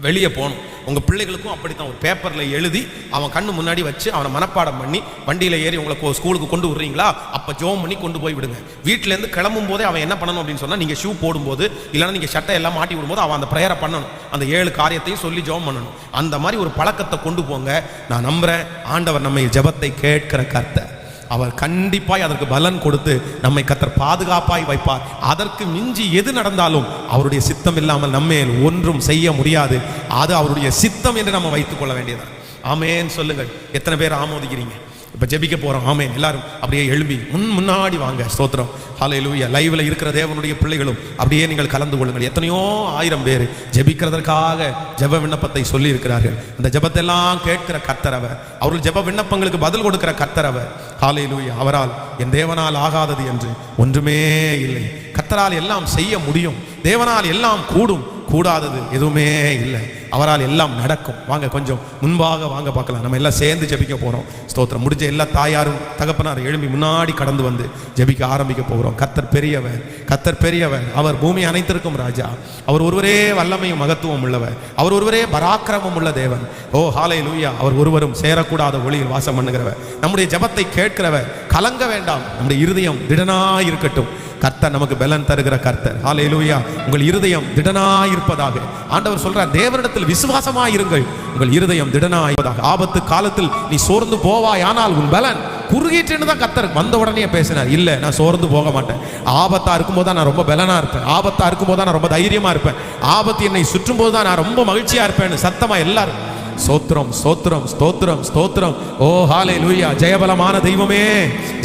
வெளியே போகணும். உங்கள் பிள்ளைகளுக்கும் அப்படித்தான் ஒரு பேப்பரில் எழுதி அவன் கண்ணு முன்னாடி வச்சு அவனை மனப்பாடம் பண்ணி வண்டியில் ஏறி உங்களை ஸ்கூலுக்கு கொண்டு விடுறீங்களா, அப்போ ஜோம் பண்ணி கொண்டு போய் விடுங்க. வீட்டிலேருந்து கிளம்பும் போதே அவன் என்ன பண்ணணும் அப்படின்னு சொன்னால், நீங்கள் ஷூ போடும்போது இல்லைன்னா நீங்கள் சட்டை எல்லாம் மாட்டி விடும்போது அவன் அந்த ப்ரேயரை பண்ணணும், அந்த 7 காரியத்தையும் சொல்லி ஜோம் பண்ணணும். அந்த மாதிரி ஒரு பழக்கத்தை கொண்டு போங்க. நான் நம்புகிறேன் ஆண்டவர் நம்மை ஜெபத்தை கேட்கிற கர்த்தர், அவர் கண்டிப்பாய் அதற்கு பலன் கொடுத்து நம்மை கர்த்தர் பாதுகாப்பாய் வைப்பார். அதற்கு மிஞ்சி எது நடந்தாலும் அவருடைய சித்தம் இல்லாமல் நம்மேல் ஒன்றும் செய்ய முடியாது. அது அவருடைய சித்தம் என்று நம்ம வைத்துக் கொள்ள வேண்டியதான். ஆமென் சொல்லுங்கள். எத்தனை பேர் ஆமோதிக்கிறீங்க? இப்போ ஜெபிக்க போகிறோம். ஆமென். எல்லாரும் அப்படியே எழும்பி முன்னாடி வாங்க. ஸ்தோத்திரம். ஹல்லேலூயா. லைவ்ல இருக்கிற தேவனுடைய பிள்ளைகளும் அப்படியே நீங்கள் கலந்து கொள்ளுங்கள். எத்தனையோ 1000 பேர் ஜெபிக்கிறதற்காக ஜெப விண்ணப்பத்தை சொல்லி இருக்கிறார்கள். அந்த ஜெபத்தெல்லாம் கேட்கிற கர்த்தர் அவர். அவர்கள் ஜெப விண்ணப்பங்களுக்கு பதில் கொடுக்கிற கர்த்தர் அவர். ஹல்லேலூயா. அவரால் என் தேவனால் ஆகாதது என்று ஒன்றுமே இல்லை. கர்த்தரால் எல்லாம் செய்ய முடியும். தேவனால் எல்லாம் கூடும், கூடாதது எதுவுமே இல்லை. அவரால் எல்லாம் நடக்கும். வாங்க கொஞ்சம் முன்பாக வாங்க பார்க்கலாம். நம்ம எல்லாம் சேர்ந்து ஜெபிக்க போகிறோம். ஸ்தோத்திரம். முடிஞ்ச எல்லா தாயாரும் தகப்பனார் எழும்பி முன்னாடி கடந்து வந்து ஜெபிக்க ஆரம்பிக்க போகிறோம். கர்த்தர் பெரியவர், கர்த்தர் பெரியவர். அவர் பூமி அனைத்திற்கும் ராஜா. அவர் ஒருவரே வல்லமையும் மகத்துவம் உள்ளவர். அவர் ஒருவரே பராக்கிரமம் உள்ள தேவன். ஓ ஹல்லேலூயா. அவர் ஒருவரும் சேரக்கூடாத ஒளியில் வாசம் பண்ணுகிறவர். நம்முடைய ஜெபத்தை கேட்கிறவர். கலங்க வேண்டாம், நம்முடைய இருதயம் திடனாய் இருக்கட்டும். கர்த்தர் நமக்கு பலன் தருகிற கர்த்தர். ஹல்லேலூயா. உங்கள் இருதயம் திடனாய் இருப்பதாக ஆண்டவர் சொல்றார். தேவனிடத்தில் விசுவாசமாய் இருங்கள், உங்கள் இருதயம் திடனாய் இருப்பதாக. ஆபத்து காலத்தில் நீ சோர்ந்து போவாய், ஆனால் உன் பலன் குறுகிட்டுன்னு தான் கர்த்தர் வந்த உடனே பேசினார். இல்லை, நான் சோர்ந்து போக மாட்டேன். ஆபத்தா இருக்கும்போது தான் நான் ரொம்ப பலனா இருப்பேன். ஆபத்தா இருக்கும்போது தான் நான் ரொம்ப தைரியமா இருப்பேன். ஆபத்து என்னை சுற்றும் போது தான் நான் ரொம்ப மகிழ்ச்சியா இருப்பேன்னு சத்தமா எல்லாரும் ஸ்தோத்திரம் ஸ்தோத்திரம் ஸ்தோத்திரம் ஸ்தோத்திரம். ஓ ஹல்லேலூயா. ஜெயபலமான தெய்வமே,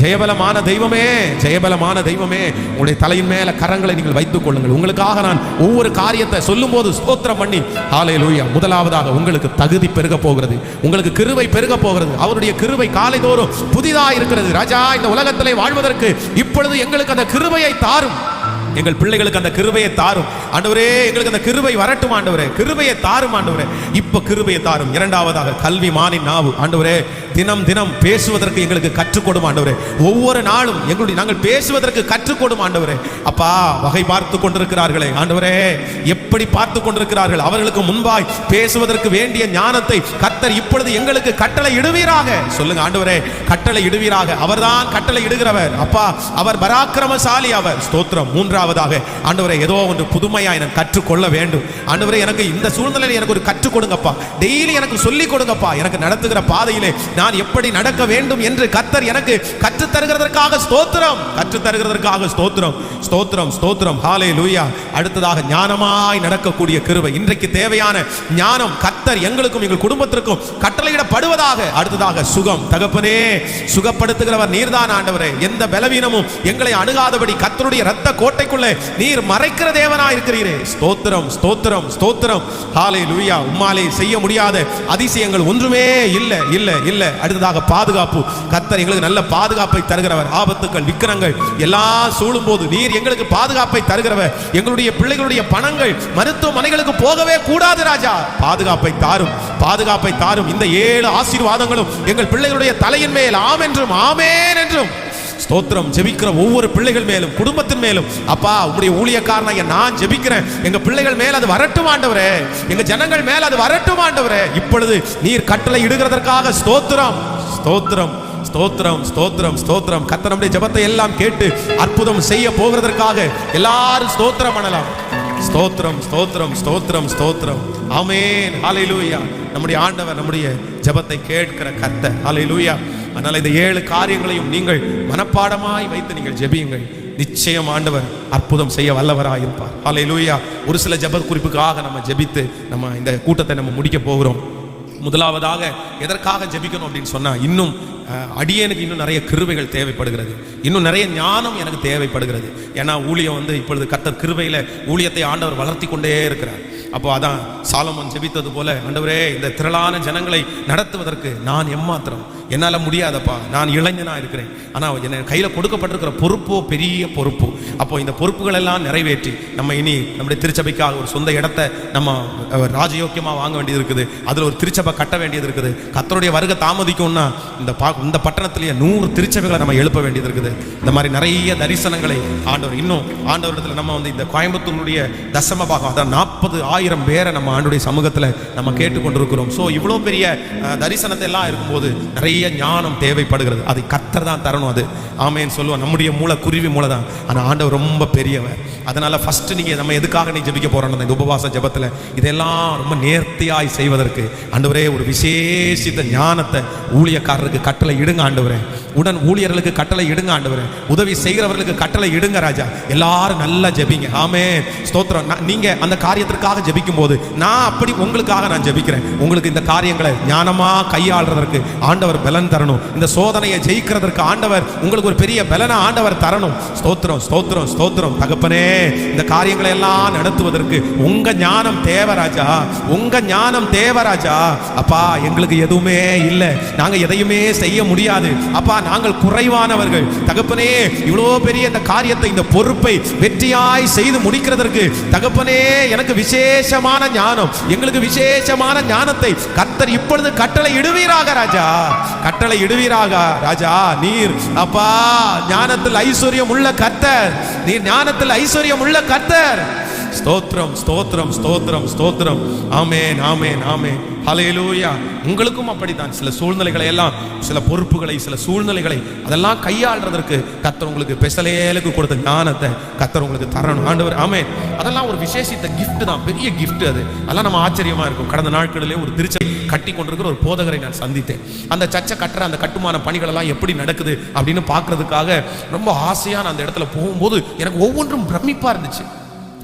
ஜெயபலமான தெய்வமே, ஜெயபலமான தெய்வமே, உங்களுடைய தலையின் மேல கரங்களை நீங்கள் வைத்துக் கொள்ளுங்கள். உங்களுக்காக நான் ஒவ்வொரு காரியத்தை சொல்லும் போது ஸ்தோத்திரம் பண்ணி ஹல்லேலூயா. முதலாவதாக உங்களுக்கு தகுதி பெருக போகிறது, உங்களுக்கு கிருபை பெருக போகிறது. அவருடைய கிருபை காலைதோறும் புதிதாக இருக்கிறது. ராஜா, இந்த உலகத்திலே வாழ்வதற்கு இப்பொழுது எங்களுக்கு அந்த கிருபையை தாரும். எங்கள் பிள்ளைகளுக்கு அந்த கிருபையை தாரும் ஆண்டவரே. எங்களுக்கு அந்த கிருபை வரட்டும் ஆண்டவரே. கிருபையை தாரும் ஆண்டவரே. இப்ப கிருபையை தாரும். இரண்டாவதாக கல்விமானின் நாவு ஆண்டவரே. தினம் தினம் பேசுவதற்கு எங்களுக்கு கற்றுக் கொடும் ஆண்டவரே. ஒவ்வொரு நாளும் நாங்கள் பேசுவதற்கு கற்றுக் கொடும் ஆண்டவரே. அப்பா, வகை பார்த்து கொண்டிருக்கிறார்களே ஆண்டவரே, எப்படி பார்த்து கொண்டிருக்கிறார்கள். அவர்களுக்கு முன்பாய் பேசுவதற்கு வேண்டிய ஞானத்தை கர்த்தர் இப்பொழுது எங்களுக்கு கட்டளை இடுவீராக. சொல்லுங்க ஆண்டவரே, கட்டளை இடுவீராக. அவர்தான் கட்டளை இடுகிறவர். அப்பா, அவர் பராக்கிரமசாலி. அவர் ஸ்தோத்திரம். மூன்றாவதாக ஆண்டவரே, ஏதோ ஒன்று புதுமையாய் நான் கற்றுக்கொள்ள வேண்டும் ஆண்டவரே. எனக்கு இந்த சூழ்நிலையில் எனக்கு ஒரு கற்றுக் கொடுங்கப்பா. டெய்லி எனக்கு சொல்லிக் கொடுங்கப்பா. எனக்கு நடத்துகிற பாதையிலே நான் எப்படி நடக்க வேண்டும் என்று கர்த்தர் எனக்கு கற்றுத் தருகிறதற்காக ஸ்தோத்திரம், கற்றுத் தருகிறதற்காக ஸ்தோத்திரம், ஸ்தோத்திரம், ஸ்தோத்திரம். ஹல்லேலூயா. அடுத்ததாக ஞானமாய் நடக்கக்கூடிய கிருபை. இன்றைக்கு தேவையான ஞானம் கர்த்தர் எங்களுக்கும் எங்கள் குடும்பத்திற்கும் கட்டளையிடப்படுவதாக. அடுத்ததாக சுகம். தகப்பனே, சுகப்படுத்துகிறவர் நீர்தான் ஆண்டவரே. எந்த பலவீனமும் எங்களை அணுகாதபடி கர்த்தருடைய இரத்த கோட்டைக்குள்ளே நீர் மறைக்கிற தேவனாய் இருக்கிறீரே. ஸ்தோத்திரம், ஸ்தோத்திரம், ஸ்தோத்திரம். ஹல்லேலூயா. உம்மாலே செய்ய முடியாத அதிசயங்கள் ஒன்றுமே இல்லை, இல்லை, இல்லை. அடுத்ததாக பாதுகாப்பு. கர்த்தர் எங்களுக்கு நல்ல பாதுகாப்பை தருகிறவர். ஆபத்துக்கள் விக்கிரங்கள் எல்லாம் சூழும் போது நீர் எங்களுக்கு பாதுகாப்பை தருகிறவர். எங்களுடைய பிள்ளைகளுடைய பணங்கள் மருத்துவமனைகளுக்கு போகவே கூடாது ராஜா. பாதுகாப்பை தாரும், பாதுகாப்பை தாரும். இந்த 7 ஆசீர்வாதங்களும் எங்கள் பிள்ளைகளுடைய தலையின் மேல் ஆம் என்றும் ஆமேன் என்றும் ஸ்தோத்திரம். ஜெபிக்கிற ஒவ்வொரு பிள்ளைகள் மேலும் குடும்பத்தின் மேலும் அப்பா, உம்முடைய ஊழியக்காரனாகிய நான் ஜெபிக்கிறேன். எங்க பிள்ளைகள் மேல் அது வரட்டும் ஆண்டவரே. எங்க ஜனங்கள் மேல் அது வரட்டும் ஆண்டவரே. இப்பொழுது நீர் கட்டளை இடுகிறதற்காக ஸ்தோத்திரம், ஸ்தோத்திரம், ஸ்தோத்திரம், ஸ்தோத்திரம், ஸ்தோத்திரம். கர்த்தர் நம்முடைய ஜெபத்தை எல்லாம் கேட்டு அற்புதம் செய்ய போகிறதற்காக எல்லாரும் ஸ்தோத்திரம் பண்ணலாம். ஸ்தோத்திரம், ஸ்தோத்திரம், ஸ்தோத்திரம், ஸ்தோத்திரம். ஆமென். ஹல்லேலூயா. நம்முடைய ஆண்டவர் நம்முடைய ஜெபத்தை கேட்கிற கர்த்தர். ஹல்லேலூயா. அதனால இந்த 7 காரியங்களையும் நீங்கள் மனப்பாடமாய் வைத்து நீங்கள் ஜெபியுங்கள். நிச்சயம் ஆண்டவர் அற்புதம் செய்ய வல்லவராக இருப்பார். ஹல்லேலூயா. ஒரு சில ஜெப குறிப்புக்காக நம்ம ஜெபித்து நம்ம இந்த கூட்டத்தை நம்ம முடிக்க போகிறோம். முதலாவதாக எதற்காக ஜெபிக்கணும் அப்படின்னு சொன்னா, இன்னும் அடியேனுக்கு இன்னும் நிறைய கிருபைகள் தேவைப்படுகிறது. இன்னும் நிறைய ஞானம் எனக்கு தேவைப்படுகிறது. ஏன்னா ஊழியம் இப்பொழுது கர்த்தர் கிருபையில ஊழியத்தை ஆண்டவர் வளர்த்தி கொண்டே இருக்கிறார். அப்போ அதான் சாலமோன் ஜெபித்தது போல, ஆண்டவரே, இந்த திரளான ஜனங்களை நடத்துவதற்கு நான் எம்மாத்திரம், என்னால் முடியாதப்பா. நான் இளைஞனா இருக்கிறேன், ஆனால் என் கையில் கொடுக்கப்பட்டிருக்கிற பொறுப்போ பெரிய பொறுப்பு. அப்போ இந்த பொறுப்புகள் எல்லாம் நிறைவேற்றி நம்ம இனி நம்முடைய திருச்சபைக்காக ஒரு சொந்த இடத்தை நம்ம ராஜயோக்கியமாக வாங்க வேண்டியது இருக்குது. அதில் ஒரு திருச்சபை கட்ட வேண்டியது இருக்குது. கர்த்தருடைய வருகை தாமதிக்கும்னா இந்த பட்டணத்திலேயே 100 திருச்சபைகளை நம்ம எழுப்ப வேண்டியது இருக்குது. இந்த மாதிரி நிறைய தரிசனங்களை ஆண்டவர் இன்னும் ஆண்டவரிடத்தில் நம்ம இந்த கோயம்புத்தூருடைய தசம பாகம், அதான் 40,000 பேரை நம்ம ஆண்டுடைய சமூகத்தில் நம்ம கேட்டுக்கொண்டிருக்கிறோம். ஸோ இவ்வளோ பெரிய தரிசனத்தை எல்லாம் இருக்கும்போது நிறைய ஞானம் தேவைப்படுகிறது. அதை கர்த்தர் தான் தரணும். அது ஆமேன்னு சொல்லுவோம். நம்முடைய மூளை குருவி மூளை தான், ஆனால் ஆண்டவர் ரொம்ப பெரியவர். அதனால ஃபர்ஸ்ட் நம்ம எதுக்காக ஜெபிக்க போறோம் இந்த உபவாச ஜெபத்தில், இதெல்லாம் ரொம்ப நேர்த்தியாய் செய்வதற்கு ஆண்டவரே ஒரு விசேஷித்த ஞானத்தை ஊழியக்காரருக்கு கட்டளை இடுங்க ஆண்டவரே. உடன் ஊழியர்களுக்கு கட்டளை இடுங்க ஆண்டவரே. உதவி செய்கிறவர்களுக்கு கட்டளை இடுங்க ராஜா. எல்லாரும் நல்லா ஜெபிங்க. ஆமென். ஸ்தோத்திரம். நீங்க அந்த காரியத்திற்காக ஜெபிக்கும் போது நான் அப்படி உங்களுக்காக நான் ஜெபிக்கிறேன். உங்களுக்கு இந்த காரியங்களை ஞானமா கையாளுறதற்கு ஆண்டவர் பலன் தரணும். இந்த சோதனையை ஜெயிக்கிறதற்கு ஆண்டவர் உங்களுக்கு ஒரு பெரிய பலனை ஆண்டவர் தரணும். ஸ்தோத்திரம் ஸ்தோத்திரம் ஸ்தோத்திரம். தகப்பனே, இந்த காரியங்களை எல்லாம் நடத்துவதற்கு உங்க ஞானம் தேவராஜா, உங்க ஞானம் தேவராஜா. அப்பா, எங்களுக்கு எதுவுமே இல்லை, நாங்க எதையுமே செய்ய முடியாது அப்பா, நாங்கள் குறைவானவர்கள். தகப்பனே, இவ்வளோ பெரிய இந்த காரியத்தை, இந்த பொறுப்பை வெற்றியாய் செய்து முடிக்கிறதற்கு தகப்பனே எனக்கு விசேஷமான ஞானம், எங்களுக்கு விசேஷமான ஞானத்தை கர்த்தர் இப்பொழுது கட்டளை இடுவீராக ராஜா, கட்டளை இடுவீராக ராஜா. நீர் அப்பா ஞானத்தில் ஐஸ்வர்யம் உள்ள கர்த்தர், நீர் ஞானத்தில் ஐஸ்வர்யம் உள்ள கர்த்தர். ஸ்தோத்திரம் ஸ்தோத்திரம் ஸ்தோத்திரம் ஸ்தோத்திரம். ஆமென் ஆமென் ஆமென். ஹல்லேலூயா. உங்களுக்கும் அப்படித்தான் சில சூழ்நிலைகளை எல்லாம், சில பொறுப்புகளை, சில சூழ்நிலைகளை அதெல்லாம் கையாளுறதற்கு கர்த்தர் உங்களுக்கு பெசலேலுக்கு கொடுத்த ஞானத்தை கர்த்தர் உங்களுக்கு தரணும் ஆண்டவர். ஆமென். அதெல்லாம் ஒரு விசேஷித்த கிஃப்ட் தான், பெரிய கிஃப்ட் அது. அதெல்லாம் நம்ம ஆச்சரியமா இருக்கும். கடந்த நாட்களிலே ஒரு திருச்சபை கட்டி கொண்டிருக்கிற ஒரு போதகரை நான் சந்தித்தேன். அந்த சர்ச்சை கட்டுற அந்த கட்டுமான பணிகள் எல்லாம் எப்படி நடக்குது அப்படின்னு பார்க்கறதுக்காக ரொம்ப ஆசையா நான் அந்த இடத்துல போகும்போது எனக்கு ஒவ்வொன்றும் பிரமிப்பா இருந்துச்சு.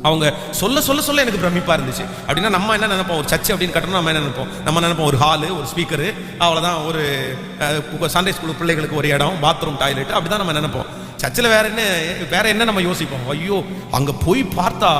அவங்க சொல்ல சொல்ல சொல்ல எனக்கு பிரமிப்பா இருந்துச்சு. அப்படின்னா நம்ம என்ன நினைப்போம், ஒரு சர்ச் அப்படின்னு கட்டணும், நம்ம என்ன நினைப்போம், நம்ம நினைப்போம் ஒரு ஹாலு, ஒரு ஸ்பீக்கரு, அவ்வளோதான், ஒரு சண்டே ஸ்கூல் பிள்ளைகளுக்கு ஒரு இடம், பாத்ரூம், டாய்லெட், அப்படிதான் நம்ம நினைப்போம். சர்ச்சில் வேற என்ன நம்ம யோசிப்போம், ஐயோ அங்கே போய் பார்த்தா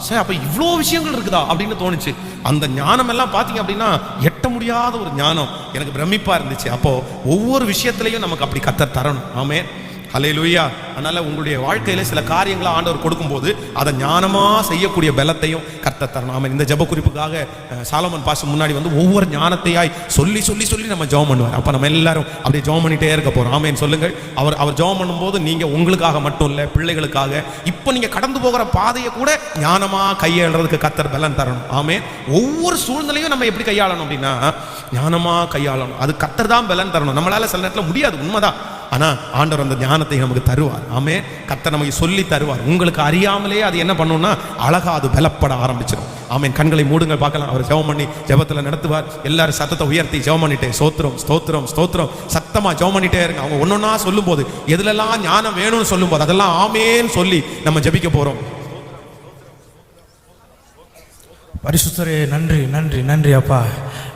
சார் அப்போ இவ்வளோ விஷயங்கள் இருக்குதா அப்படின்னு தோணுச்சு. அந்த ஞானம் எல்லாம் பார்த்தீங்க அப்படின்னா எட்ட முடியாத ஒரு ஞானம் எனக்கு பிரமிப்பா இருந்துச்சு. அப்போ ஒவ்வொரு விஷயத்திலையும் நமக்கு அப்படி கர்த்தர் தரணும். ஆமென். ஹல்லேலூயா. அதனால உங்களுடைய வாழ்க்கையில சில காரியங்களை ஆண்டவர் கொடுக்கும்போது அதை ஞானமா செய்யக்கூடிய பலத்தையும் கர்த்தர் தரணும். ஆமென். இந்த ஜெப குறிப்புக்காக சாலமன் பாஸ்டர் முன்னாடி வந்து ஒவ்வொரு ஞானத்தையாய் சொல்லி சொல்லி சொல்லி நம்ம ஜெபம் பண்ணுவார். அப்ப நம்ம எல்லாரும் அப்படியே ஜெபம் பண்ணிட்டே இருக்க போறோம். ஆமென் சொல்லுங்கள். அவர் ஜெபம் பண்ணும்போது நீங்க உங்களுக்காக மட்டும் இல்ல, பிள்ளைகளுக்காக, இப்போ நீங்க கடந்து போகிற பாதையை கூட ஞானமா கையாளுறதுக்கு கர்த்தர் பலன் தரணும். ஆமென். ஒவ்வொரு சூழ்நிலையும் நம்ம எப்படி கையாளணும் அப்படின்னா ஞானமா கையாளணும். அது கர்த்தர் தான் பலன் தரணும். நம்மளால சில நேரத்தில் முடியாது, உண்மைதான். ஆனா ஆண்டவர் அந்த ஞானத்தை நமக்கு தருவார். ஆமென். கர்த்தர் நமக்கு சொல்லி தருவார். உங்களுக்கு அறியாமலே அது என்ன பண்ணும்னா அழகா அது பலப்பட ஆரம்பிச்சிடும். ஆமென். கண்களை மூடுங்க பார்க்கலாம். அவர் ஜெபம் பண்ணி ஜெபத்துல நடத்துவார். எல்லாரும் சத்தத்தை உயர்த்தி ஜெபம் பண்ணிட்டே ஸ்தோத்திரம் ஸ்தோத்திரம் ஸ்தோத்திரம் சத்தமா ஜெபம் பண்ணிட்டே இருங்க. அவங்க ஒன்னொன்னா சொல்லும் போது, எதுலெல்லாம் ஞானம் வேணும்னு சொல்லும் போது அதெல்லாம் ஆமேன்னு சொல்லி நம்ம ஜெபிக்க போறோம். பரிசுத்தரே, நன்றி நன்றி நன்றி அப்பா.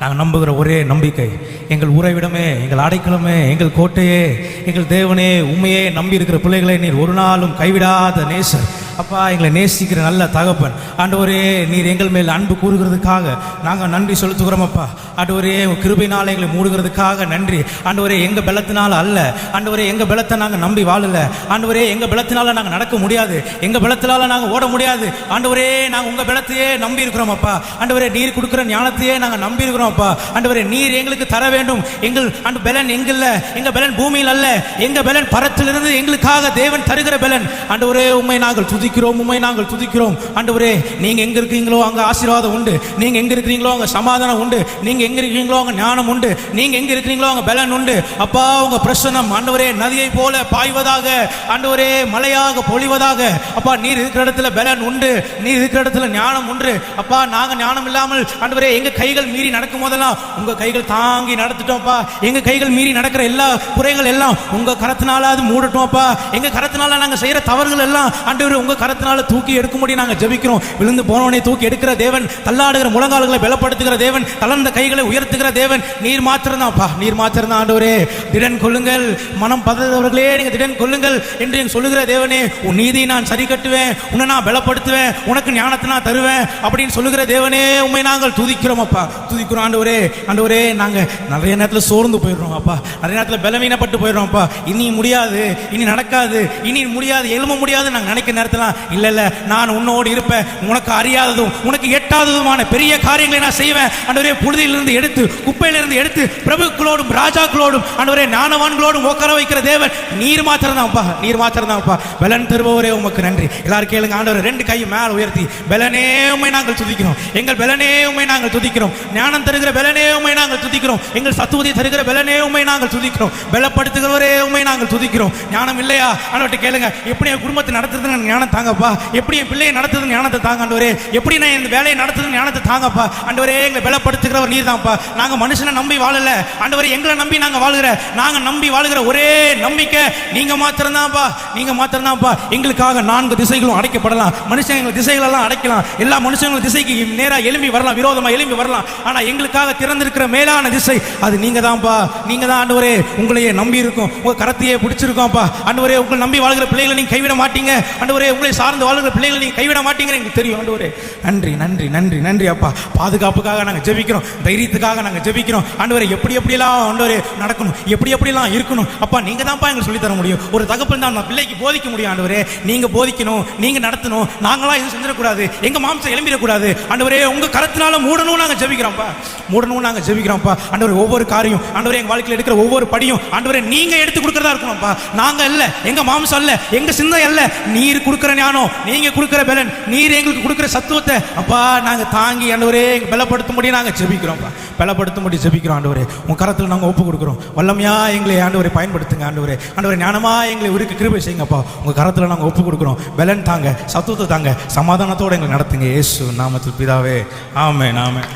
நாங்கள் நம்புகிற ஒரே நம்பிக்கை, எங்கள் உறைவிடமே, எங்கள் அடைக்கலமே, எங்கள் கோட்டையே, எங்கள் தேவனே, உண்மையே நம்பி இருக்கிற பிள்ளைகளை நீர் ஒரு நாளும் கைவிடாத நேசர் அப்பா. எங்களை நேசிக்கிற நல்ல தகப்பன் ஆண்டவரே, நீர் எங்கள் மேல் அன்பு கூறுகிறதுக்காக நாங்கள் நன்றி செலுத்துகிறோம் அப்பா. ஆண்டவரே, கிருபையினால எங்களை மூடுகிறதுக்காக நன்றி ஆண்டவரே. எங்கள் பலத்தினால அல்ல ஆண்டவரே, எங்கள் பலத்தை நாங்கள் நம்பி வாழல ஆண்டவரே. எங்கள் பலத்தினால நாங்கள் நடக்க முடியாது, எங்கள் பலத்தினால நாங்கள் ஓட முடியாது ஆண்டவரே. நாங்கள் உங்கள் பலத்தையே நம்பி இருக்கிறோம் அப்பா. ஆண்டவரே, நீர் கொடுக்குற ஞானத்தையே நாங்கள் நம்பி இருக்கிறோம் அப்பா. ஆண்டவரே, நீர் எங்களுக்கு தர வேண்டும். எங்கள் பலன் எங்கல்ல, எங்கள் பலன் பூமியில் அல்ல, எங்கள் பலன் பரத்திலிருந்து எங்களுக்காக தேவன் தருகிற பலன். ஆண்டவரே, உண்மை நாங்கள் துதிக்கிறோம், உண்மை நாங்கள் துதிக்கிறோம் ஆண்டவரே. நீங்க எங்க இருக்கீங்களோ அங்க ஆசீர்வாதம் உண்டு, நீங்க எங்க இருக்கிறீங்களோ அங்க சமாதானம் உண்டு, நீங்க எங்க இருக்கிறீங்களோ அங்க ஞானம் உண்டு, நீங்க எங்க இருக்கிறீங்களோ அங்க பலன் உண்டு அப்பா. உங்க பிரசன்னம் ஆண்டவரே நதியை போல பாய்வதாக ஆண்டவரே, மழையாக பொழிவதாக அப்பா. நீர் இருக்கிற இடத்துல பலன் உண்டு, நீர் இருக்கிற இடத்துல ஞானம் உண்டு அப்பா. நாங்க ஞானம் இல்லாமல் ஆண்டவரே எங்க கைகள் மீறி நடக்கும் போதெல்லாம் உங்க கைகள் தாங்கி நடத்திட்டோம்ப்பா. எங்க கைகள் மீறி நடக்கிற எல்லா குறைகள் எல்லாம் உங்க கரத்தினால அது மூடட்டோம்ப்பா. எங்க கரத்தினால நாங்க செய்யற தவறுகள் எல்லாம் ஆண்டவரே உங்க கரத்தினால தூக்கி எடுக்கும்படி நாங்க ஜெபிக்கிறோம். விழுந்து போனவனை தூக்கி எடுக்கிற தேவன், தள்ளாடுகிற முழங்கால்களை பலப்படுத்துகிற தேவன், தளர்ந்த கைகளை உயர்த்துகிற தேவன் நீர் மாத்திரம்தான்ப்பா. நீர் மாத்திரம்தான் ஆண்டவரே. திடன் கொள்ளுங்கள், மனம் பதறவர்களே நீங்க திடன் கொள்ளுங்கள் என்று சொல்லுகிற தேவனே, உன் நீதியை நான் சரி கட்டுவேன், உன்னை நான் பலப்படுத்துவேன், உனக்கு ஞானத்தை நான் தருவேன் அப்படின்னு சொல்லுகிற தேவனே, உண்மை நாங்கள் துதிக்கிறோம் அப்பா, துதிக்கிறோம் ஆண்டவரே. ஆண்டவரே, நாங்க நிறைய நேரத்தில் சோர்ந்து போயிடுறோம் அப்பா, நிறைய நேரத்தில் பலவீனப்பட்டு போயிடுறோம் அப்பா. இனி முடியாது, இனி நடக்காது, இனி முடியாது, எழும முடியாது நாங்கள் நினைக்கிற நேரத்தில் இல்ல இல்ல, நான் உன்னோடு இருப்பேன், உனக்கு அறியாததும் உனக்கு எட்டாததுமான பெரிய காரியங்களை நான் செய்வேன் ஆண்டவரே. புழுதியிலிருந்து எடுத்து, குப்பையிலிருந்து எடுத்து, பிரபுக்களோடும் ராஜாக்களோடும் ஆண்டவரே ஞானவான்களோடும் உட்கார வைக்கிற தேவன் நீர் மாத்திரம் தான்ப்பா, நீர் மாத்திரம் தான்ப்பா. பலன் தருபவரே உமக்கு நன்றி. எல்லாரும் கேளுங்க ஆண்டவரே, ரெண்டு கையை மேல் உயர்த்தி, பலனே உம்மை நாங்கள் துதிக்கிறோம், எங்கள் பலனே உம்மை நாங்கள் துதிக்கிறோம், ஞானம் தருகிற பலனே உம்மை நாங்கள் துதிக்கிறோம், எங்கள் சத்துவத்தை தருகிற பலனே உம்மை நாங்கள் துதிக்கிறோம், பலப்படுத்துகிறவரே உம்மை நாங்கள் துதிக்கிறோம். ஞானம் இல்லையா ஆண்டவர்கிட்ட கேளுங்க, எப்படி குடும்பத்தை நடத்துறது ஞானத்தை தாங்கப்பா. எப்படி என் பிள்ளையை நடத்துதுன்னு ஞானத்தை தாங்க ஆண்டவரே. எப்படி நான் இந்த வேலையை நடத்துதுன்னு ஞானத்தை தாங்கப்பா. ஆண்டவரே எங்களை பலப்படுத்துகிறவர் நீர் தான்ப்பா. நாங்க மனுஷனை நம்பி வாழல ஆண்டவரே, எங்களை நம்பி நாங்க வாழுகிற, நாங்க நம்பி வாழுகிற ஒரே நம்பிக்கை நீங்க மாத்திரம்தான்ப்பா. நீங்க மாத்திரம்தான்ப்பா. எங்களுக்காக 4 திசைகளும் அடைக்கப்படலாம். மனுஷன் எங்கள் திசைகளெல்லாம் அடைக்கலாம். எல்லா மனுஷங்களும் திசைக்கு நேரா எழும்பி வரலாம், விரோதமா எழும்பி வரலாம். ஆனா எங்களுக்காக திறந்திருக்கிற மேலான திசை அது நீங்க தான்ப்பா. நீங்க தான் ஆண்டவரே. உங்களையே நம்பி இருக்கும், உங்க கரத்தையே பிடிச்சிருக்கோம்ப்பா ஆண்டவரே. உங்களை நம்பி வாழ்கிற பிள்ளைகளை நீங்க கைவிட மாட்டீங்க ஆண்டவரே. உங்களை சார்ந்து வாழ்கிற பிள்ளைகளை நீங்க கைவிட மாட்டீங்கன்னு எங்களுக்கு தெரியும் ஆண்டவரே. நன்றி நன்றி நன்றி நன்றி அப்பா. பாதுகாப்புக்காக நாங்க ஜெபிக்கிறோம், தைரியத்துக்காக நாங்க ஜெபிக்கிறோம் ஆண்டவரே. எப்படி எப்படிலாம் ஆண்டவரே நடக்கணும், எப்படி எப்படிலாம் இருக்கணும் அப்பா நீங்க தான்ப்பா எங்களுக்கு சொல்லி தர முடியும். ஒரு தகப்பன் தான் அந்த பிள்ளைக்கு போதிக்க முடியும் ஆண்டவரே. நீங்க போதிக்கணும், நீங்க நடத்தணும். நாங்களா எதுவும் செஞ்சிடக்கூடாது, எங்க மாம்சம் எழும்பிடக்கூடாது ஆண்டவரே. உங்க கரத்தினால மூடணும் நாங்க ஜெபிக்கிறோம்ப்பா, மூடணும் நாங்க ஜெபிக்கிறோம்ப்பா ஆண்டவரே. ஒவ்வொரு காரியம் ஆண்டவரே, எங்க வாழ்க்கையில் எடுக்கிற ஒவ்வொரு படியும் ஆண்டவரே நீங்க எடுத்து கொடுக்கறதா இருக்கணும்ப்பா. நாங்க இல்ல, எங்க மாம்சம் அல்ல, எங்க சிந்தை அல்ல. நீர் கொடுக்கிற ஞானம், நீங்க கொடுக்கிற பலன், நீர் எங்களுக்கு கொடுக்கிற சத்துவத்தை அப்பா நாங்க தாங்கி ஆண்டவரே பலப்படுத்தும்படி நாங்க ஜெபிக்கிறோம்ப்பா. பலப்படுத்தும்படி ஜெபிக்கிறோம் ஆண்டவரே. உங்க கரத்தில் நாங்க ஒப்பு கொடுக்கிறோம். வல்லமையா எங்களை ஆண்டவரை பயன்படுத்துங்க ஆண்டவரே. ஆண்டவரே ஞானமா எங்களை உருக்கு கிருபை செய்யுங்கப்பா. உங்க கரத்தில் நாங்க ஒப்பு கொடுக்கிறோம். பலன் தாங்க, சத்துவத்தை தாங்க, சமாதானத்தோட எங்களை நடத்துங்க இயேசு நாமத்தில் பிதாவே ஆமென் ஆமென்.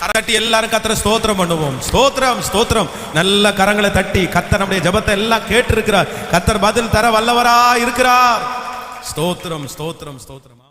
கரட்டி எல்லாரும் கர்த்தரை ஸ்தோத்திரம் பண்ணுவோம். ஸ்தோத்திரம் ஸ்தோத்திரம். நல்ல கரங்களை தட்டி கர்த்தர் நம்முடைய ஜெபத்தை எல்லாம் கேட்டு இருக்கிறார். கர்த்தர் பதில் தர வல்லவரா இருக்கிறார். ஸ்தோத்திரம் ஸ்தோத்திரம் ஸ்தோத்திரம்.